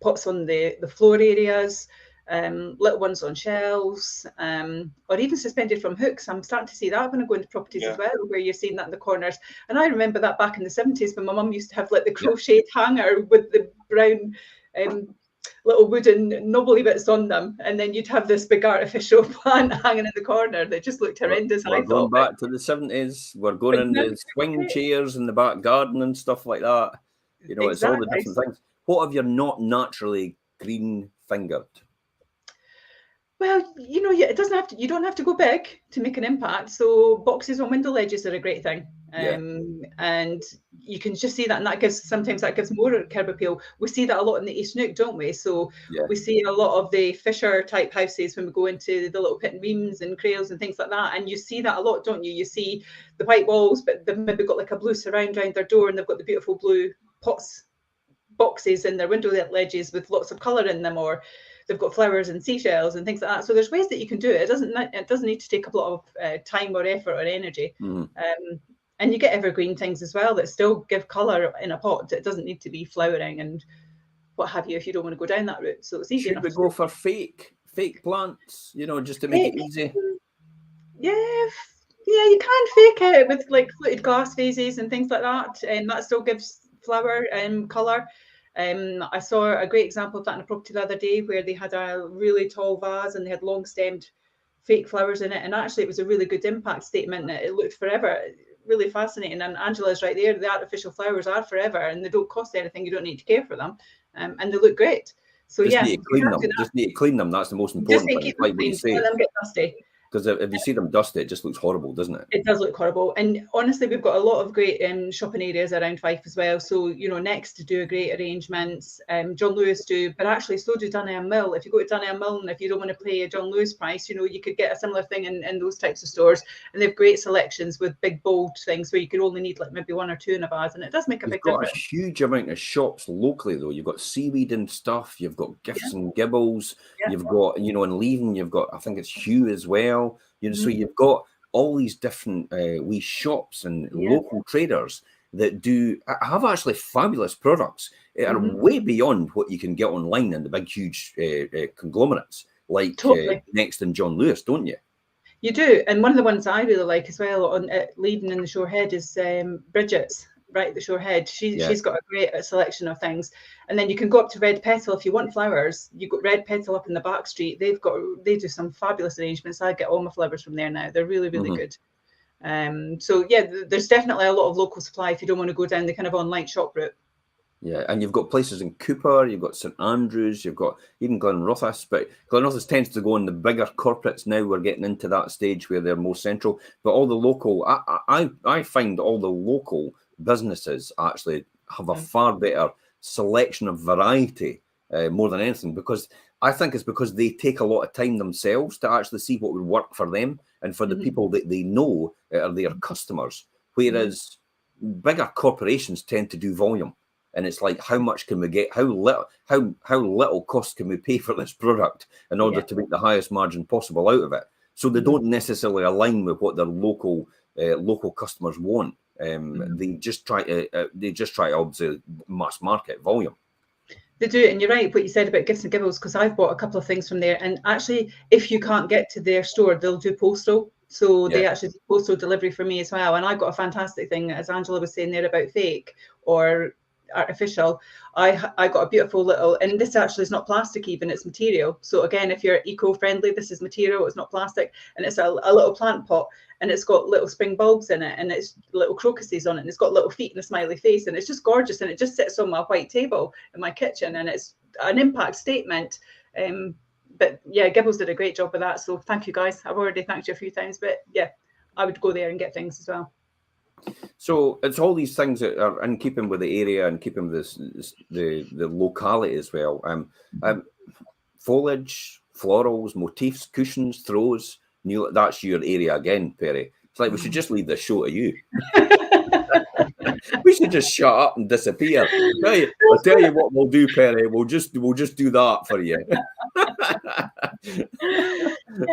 pots on the floor areas, little ones on shelves, or even suspended from hooks. I'm starting to see that when I go into properties as well, where you're seeing that in the corners. And I remember that back in the 70s when my mum used to have like the crocheted hanger with the brown little wooden knobbly bits on them, and then you'd have this big artificial plant hanging in the corner that just looked horrendous. We're going back to the 70s. We're going in the swing chairs in the back garden and stuff like that. You know, it's all the different things. What have you not naturally green fingered? Well, you know, it doesn't have to. You don't have to go big to make an impact. So boxes on window ledges are a great thing, and you can just see that, and that gives more curb appeal. We see that a lot in the East Nook, don't we? So we see a lot of the Fisher type houses when we go into the little pit and reams and crails and things like that, and you see that a lot, don't you? You see the white walls, but they've maybe got like a blue surround around their door, and they've got the beautiful blue boxes in their window ledges with lots of colour in them, or they've got flowers and seashells and things like that. So there's ways that you can do it. It doesn't need to take a lot of time or effort or energy. And you get evergreen things as well that still give colour in a pot. It doesn't need to be flowering and what have you if you don't want to go down that route. So it's easy enough. Should we go for fake plants, you know, just to make it easy? Yeah, Yeah, you can fake it with like fluted glass vases and things like that, and that still gives flower colour. I saw a great example of that in a property the other day where they had a really tall vase and they had long stemmed fake flowers in it, and actually it was a really good impact statement. It looked forever, really fascinating. And Angela's right there. The artificial flowers are forever, and they don't cost anything. You don't need to care for them, and they look great. So Just yeah, need to clean them. Just need to clean them. That's the most important thing. keep them Like what clean. you Don't say. let them get dusty. Because if you see them dusty, it just looks horrible, doesn't it? It does look horrible. And honestly, we've got a lot of great shopping areas around Fife as well. So, Next to do a great arrangements. John Lewis do, but actually so do Dunelm Mill. If you go to Dunelm Mill and if you don't want to pay a John Lewis price, you could get a similar thing in those types of stores. And they have great selections with big, bold things where you could only need like maybe one or two in a vase. And it does make a big difference. You've got a huge amount of shops locally, though. You've got seaweed and stuff. You've got gifts and gibbles. Yeah. You've got, in Leven, you've got, I think it's Hugh as well. So you've got all these different wee shops and local traders that have actually fabulous products. Are way beyond what you can get online in the big, huge conglomerates like Next and John Lewis, don't you? You do. And one of the ones I really like as well on Leven in the Shore Head is Bridget's. Right at the Shore Head. She's got a great selection of things. And then you can go up to Red Petal if you want flowers. You've got Red Petal up in the back street. They do some fabulous arrangements. I get all my flowers from there now. They're really, really good. So yeah, there's definitely a lot of local supply if you don't want to go down the kind of online shop route. Yeah, and you've got places in Cooper, you've got St Andrews, you've got even Glenrothes, but Glenrothes tends to go in the bigger corporates now. We're getting into that stage where they're more central. But all the local, I find all the local businesses actually have a far better selection of variety more than anything, because I think it's because they take a lot of time themselves to actually see what would work for them and for the people that they know are their customers, whereas bigger corporations tend to do volume. And it's like, how much can we get? How little cost can we pay for this product in order to make the highest margin possible out of it? So they don't necessarily align with what their local customers want. They just try to obviously mass market volume. They do, and you're right what you said about gifts and gibbles, because I've bought a couple of things from there, and actually if you can't get to their store, they'll do postal. So they actually do postal delivery for me as well. And I've got a fantastic thing, as Angela was saying there about fake or artificial. I got a beautiful little, and this actually is not plastic even, it's material. So again, if you're eco-friendly, this is material, it's not plastic, and it's a little plant pot, and it's got little spring bulbs in it, and it's little crocuses on it, and it's got little feet and a smiley face, and it's just gorgeous, and it just sits on my white table in my kitchen, and it's an impact statement. But yeah, Gibbles did a great job with that, so thank you guys. I've already thanked you a few times, but yeah, I would go there and get things as well. So it's all these things that are in keeping with the area and keeping the locality as well. Foliage, florals, motifs, cushions, throws. That's your area again, Perry. It's like we should just leave the show to you. We should just shut up and disappear. I'll tell you what we'll do, Perry. We'll just do that for you.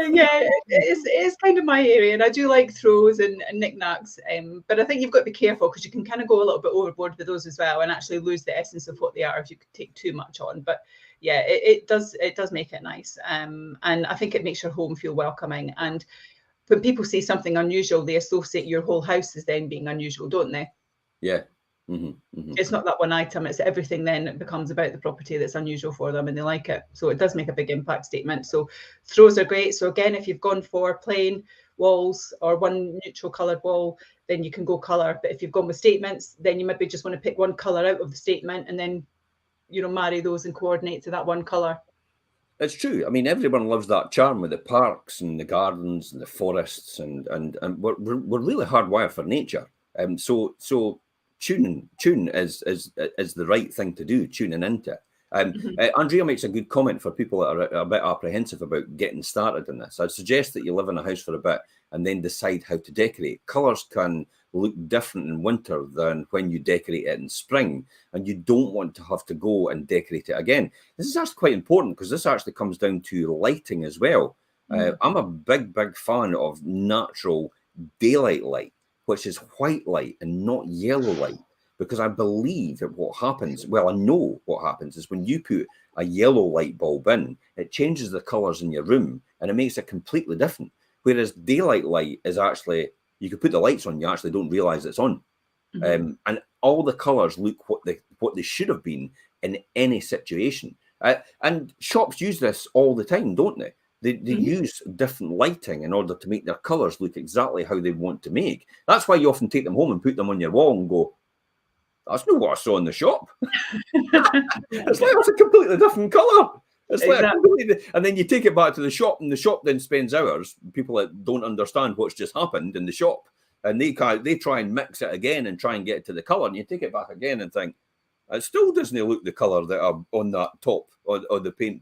Yeah, it's kind of my area, and I do like throws and knickknacks. But I think you've got to be careful, because you can kind of go a little bit overboard with those as well, and actually lose the essence of what they are if you could take too much on. But yeah, it does make it nice, and I think it makes your home feel welcoming. And when people see something unusual, they associate your whole house as then being unusual, don't they? Yeah. It's not that one item, it's everything then it becomes about the property that's unusual for them, and they like it. So it does make a big impact statement. So throws are great. So again, if you've gone for plain walls or one neutral coloured wall, then you can go colour. But if you've gone with statements, then you maybe just want to pick one colour out of the statement and then marry those and coordinate to that one colour. It's true. I mean, everyone loves that charm with the parks and the gardens and the forests, and we're really hardwired for nature. So tune is the right thing to do, tuning into it. Andrea makes a good comment for people that are a bit apprehensive about getting started in this. I'd suggest that you live in a house for a bit and then decide how to decorate. Colours can look different in winter than when you decorate it in spring, and you don't want to have to go and decorate it again. This is actually quite important, because this actually comes down to lighting as well. I'm a big fan of natural daylight light, which is white light and not yellow light, because I believe that what happens, well, I know what happens is when you put a yellow light bulb in, it changes the colours in your room and it makes it completely different. Whereas daylight light is actually you could put the lights on, you actually don't realise it's on. Mhm. And all the colours look what they should have been in any situation. And shops use this all the time, don't they? They Mhm. use different lighting in order to make their colours look exactly how they want to make. That's why you often take them home and put them on your wall and go, that's not what I saw in the shop. It's like, it's a completely different colour. It's like Exactly. and then you take it back to the shop, and the shop then spends hours, people that don't understand what's just happened in the shop, and they try and mix it again and try and get to the colour, and you take it back again and think, it still doesn't look the colour that are on that top or the paint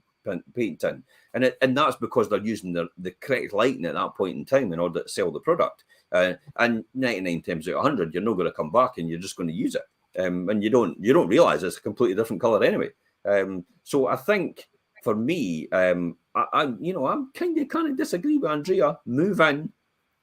tin. And that's because they're using the correct lighting at that point in time in order to sell the product. And 99 times out of 100, you're not going to come back and you're just going to use it. And you don't realise it's a completely different colour anyway. So I think for me, I'm kind of disagree with Andrea. Move in,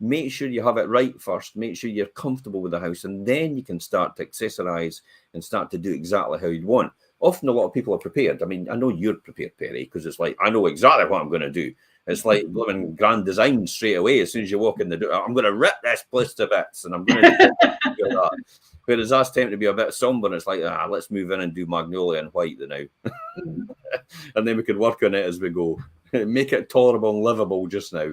make sure you have it right first, make sure you're comfortable with the house, and then you can start to accessorize and start to do exactly how you'd want. Often a lot of people are prepared. I mean, I know you're prepared, Perry, because it's like, I know exactly what I'm going to do. It's like living grand design straight away. As soon as you walk in the door, I'm going to rip this place to bits, and I'm going to do that. Whereas that's tend to be a bit somber. It's like, let's move in and do magnolia and white now. And then we can work on it as we go. Make it tolerable and livable just now.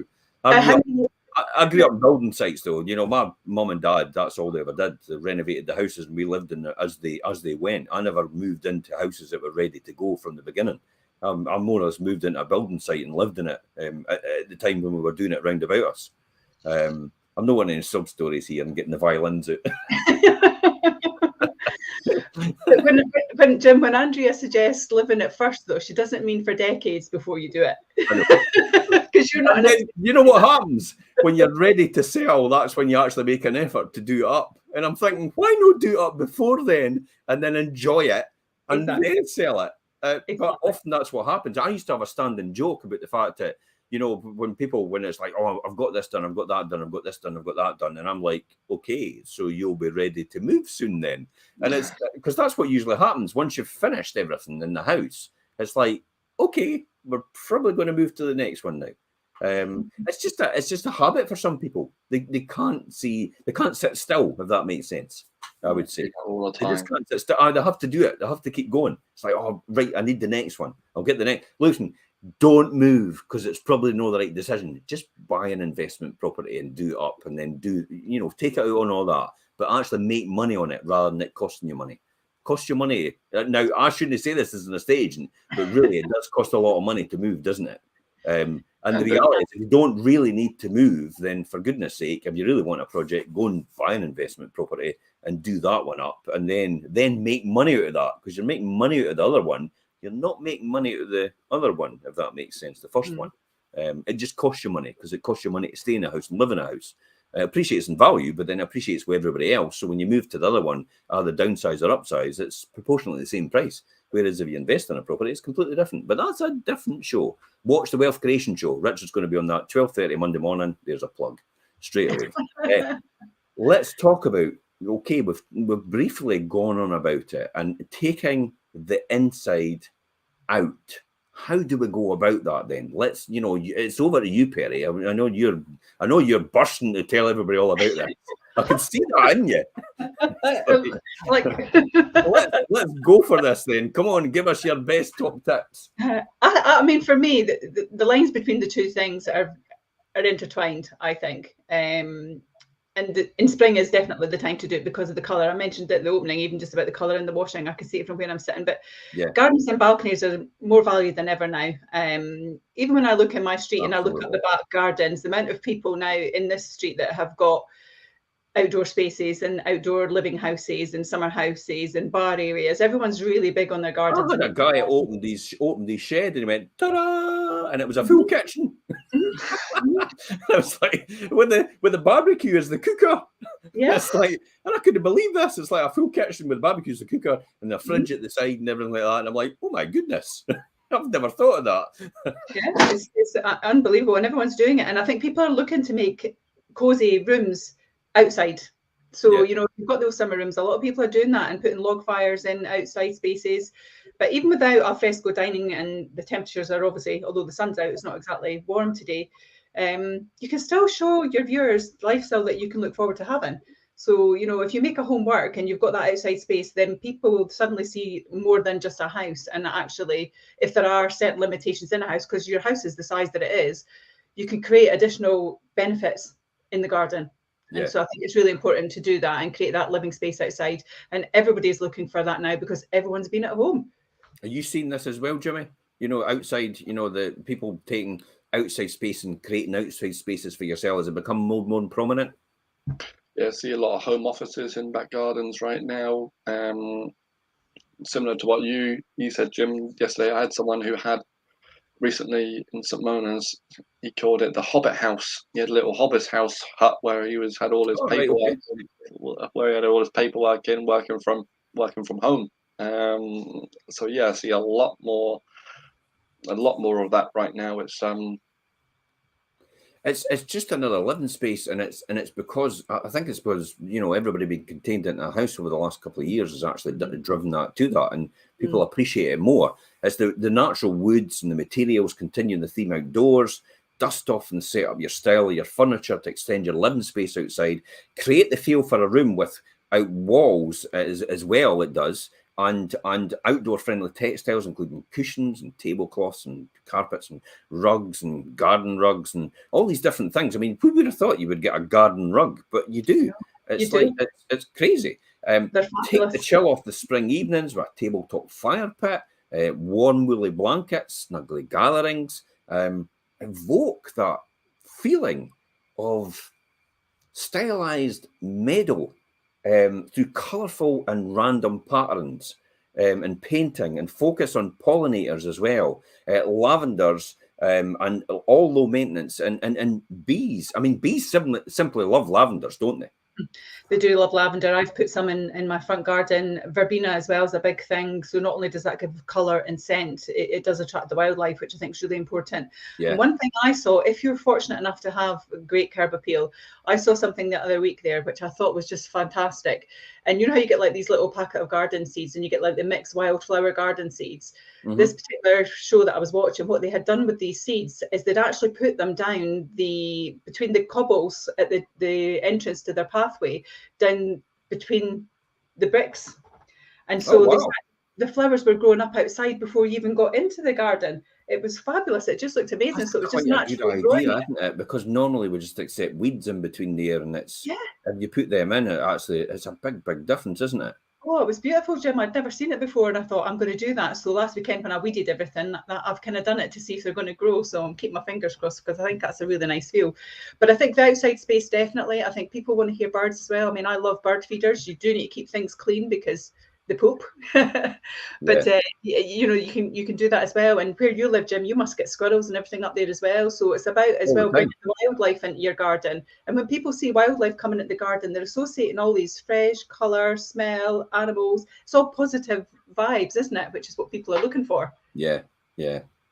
I grew up in building sites, though. You know, my mum and dad, that's all they ever did. They renovated the houses, and we lived in it as they went. I never moved into houses that were ready to go from the beginning. I more or less moved into a building site and lived in it at the time when we were doing it round about us. I'm not wanting any sub stories here and getting the violins out. when Jim, when Andrea suggests living it first, though, she doesn't mean for decades before you do it. Because you're not. You know what happens when you're ready to sell? That's when you actually make an effort to do it up. And I'm thinking, why not do it up before then and then enjoy it and then sell it? But often that's what happens. I used to have a standing joke about the fact that, you know, when it's like, oh, I've got this done, I've got that done, I've got this done, I've got that done. And I'm like, okay, so you'll be ready to move soon then. And it's because that's what usually happens. Once you've finished everything in the house, it's like, okay, we're probably going to move to the next one now. It's just a habit for some people. They can't sit still, if that makes sense. I would say all the time. They just can't sit still. They have to do it. They have to keep going. It's like, oh, right, I need the next one. I'll get the next. Listen, don't move because it's probably not the right decision. Just buy an investment property and do it up, and then take it out on all that, but actually make money on it rather than it costing you money. Cost you money. Now, I shouldn't say this as an estate agent, but really, it does cost a lot of money to move, doesn't it? And the reality is, if you don't really need to move, then for goodness sake, if you really want a project, go and buy an investment property and do that one up, and then make money out of that, because you're making money out of the other one. You're not making money out of the other one, if that makes sense. The first one, it just costs you money because it costs you money to stay in a house and live in a house. It appreciates in value, but then it appreciates with everybody else. So when you move to the other one, either downsize or upsize, it's proportionally the same price. Whereas if you invest in a property, it's completely different. But that's a different show. Watch the Wealth Creation Show. Richard's going to be on that 12:30 Monday morning. There's a plug straight away. Let's talk about, okay, we've briefly gone on about it and taking the inside out. How do we go about that then? Let's, it's over to you, Perry. I know you're bursting to tell everybody all about that. I can see that in you. Let's go for this then. Come on, give us your best top tips. I mean, for me, the lines between the two things are intertwined, I think. And in spring is definitely the time to do it because of the colour. I mentioned at the opening, even just about the colour in the washing. I can see it from where I'm sitting. But gardens and balconies are more valued than ever now. Even when I look in my street and I look at the back gardens, the amount of people now in this street that have got outdoor spaces and outdoor living houses and summer houses and bar areas. Everyone's really big on their gardens. I had a guy opened his shed and he went, ta-da! And it was a full kitchen. I was like, with the barbecue as the cooker. Yeah. It's like, and I couldn't believe this. It's like a full kitchen with barbecue as the cooker and the fridge at the side and everything like that. And I'm like, oh my goodness. I've never thought of that. Yeah, it's unbelievable. And everyone's doing it. And I think people are looking to make cozy rooms outside. So, you've got those summer rooms. A lot of people are doing that and putting log fires in outside spaces. But even without al fresco dining, and the temperatures are obviously, although the sun's out, it's not exactly warm today. you can still show your viewers the lifestyle that you can look forward to having. So, you know, if you make a home work and you've got that outside space, then people will suddenly see more than just a house. And actually, if there are certain limitations in a house, because your house is the size that it is, you can create additional benefits in the garden. Yeah. And so I think it's really important to do that and create that living space outside. And everybody's looking for that now because everyone's been at home. Are you seeing this as well, Jimmy? You know, outside, you know, the people taking outside space and creating outside spaces for yourself. Has it become more prominent? Yeah, I see a lot of home offices in back gardens right now. Similar to what you said, Jim, yesterday, I had someone who had recently in St. Mona's, he called it the Hobbit House. He had a little Hobbit house hut where he had all his paperwork, where he had all his paperwork in, working from home. So yeah, I see a lot more of that right now. It's just another living space, and it's because I think it's because, you know, everybody being contained in a house over the last couple of years has actually driven that to that, and people appreciate it more. It's the natural woods and the materials continuing the theme outdoors. Dust off and set up your style of your furniture to extend your living space outside. Create the feel for a room without walls as well. It does. And outdoor friendly textiles, including cushions and tablecloths and carpets and rugs and garden rugs and all these different things. I mean, who would have thought you would get a garden rug? But you do. It's it's crazy. Take the chill off the spring evenings with a tabletop fire pit, warm woolly blankets, snuggly gatherings. Evoke that feeling of stylized meadow through colourful and random patterns and painting, and focus on pollinators as well, lavenders, and all low maintenance, and bees. I mean, bees simply love lavenders, don't they? They do love lavender. I've put some in my front garden. Verbena as well is a big thing. So not only does that give colour and scent, it does attract the wildlife, which I think is really important. Yeah. And one thing I saw, if you're fortunate enough to have great curb appeal, I saw something the other week there, which I thought was just fantastic. And you know how you get like these little packet of garden seeds and you get like the mixed wildflower garden seeds? Mm-hmm. This particular show that I was watching, what they had done with these seeds is they'd actually put them down between the cobbles at the entrance to their pathway, down between the bricks. And so the flowers were growing up outside before you even got into the garden. It was fabulous. It just looked amazing. That's so it was just naturally growing. Isn't it? Because normally we just accept weeds in between there, and if you put them in, it's a big difference, isn't it? Oh, it was beautiful, Jim. I'd never seen it before, and I thought I'm going to do that. So last weekend when I weeded everything, I've kind of done it to see if they're going to grow. So I'm keeping my fingers crossed because I think that's a really nice feel. But I think the outside space, definitely. I think people want to hear birds as well. I mean, I love bird feeders. You do need to keep things clean because the poop. But you know, you can do that as well. And where you live, Jim, you must get squirrels and everything up there as well. So it's about bringing the wildlife into your garden. And when people see wildlife coming into the garden, they're associating all these fresh colour, smell, animals. It's all positive vibes, isn't it? Which is what people are looking for. Yeah.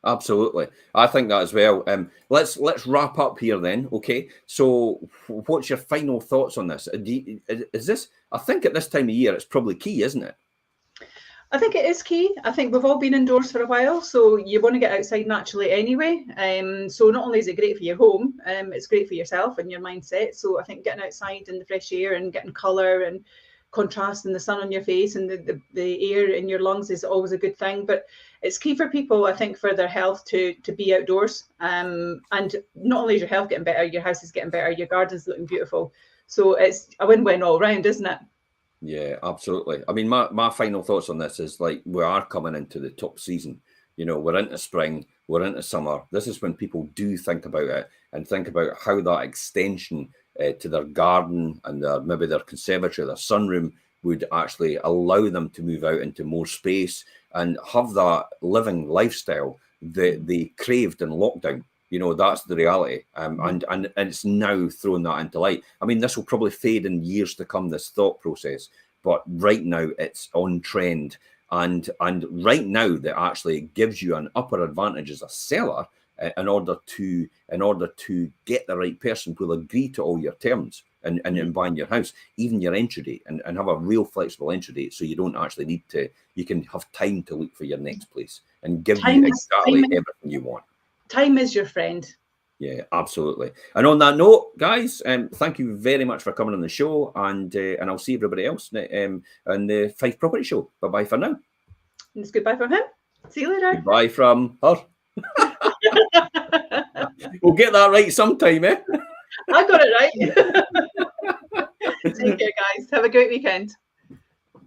Absolutely. I think that as well. Let's wrap up here then. Okay. So what's your final thoughts on this? Is this, I think at this time of year, it's probably key, isn't it? I think it is key. I think we've all been indoors for a while, so you want to get outside naturally anyway. So not only is it great for your home, it's great for yourself and your mindset. So I think getting outside in the fresh air and getting colour and contrast and the sun on your face and the air in your lungs is always a good thing. But it's key for people, I think, for their health to be outdoors. And not only is your health getting better, your house is getting better, your garden's looking beautiful. So it's a win-win all round, isn't it? Yeah, absolutely. I mean, my final thoughts on this is like we are coming into the top season. You know, we're into spring, we're into summer. This is when people do think about it and think about how that extension to their garden and maybe their conservatory, their sunroom would actually allow them to move out into more space and have that living lifestyle that they craved in lockdown. You know, that's the reality. And it's now throwing that into light. I mean, this will probably fade in years to come, this thought process, but right now it's on trend. And right now that actually gives you an upper advantage as a seller in order to get the right person who will agree to all your terms and buying your house, even your entry date, and have a real flexible entry date, so you don't actually need to, you can have time to look for your next place and give you exactly everything you want. Time is your friend. Yeah, absolutely. And on that note, guys, thank you very much for coming on the show, and I'll see everybody else on the Fife Property Show. Bye-bye for now. And it's goodbye from him. See you later. Goodbye from her. We'll get that right sometime, eh? I got it right. Take care, guys. Have a great weekend.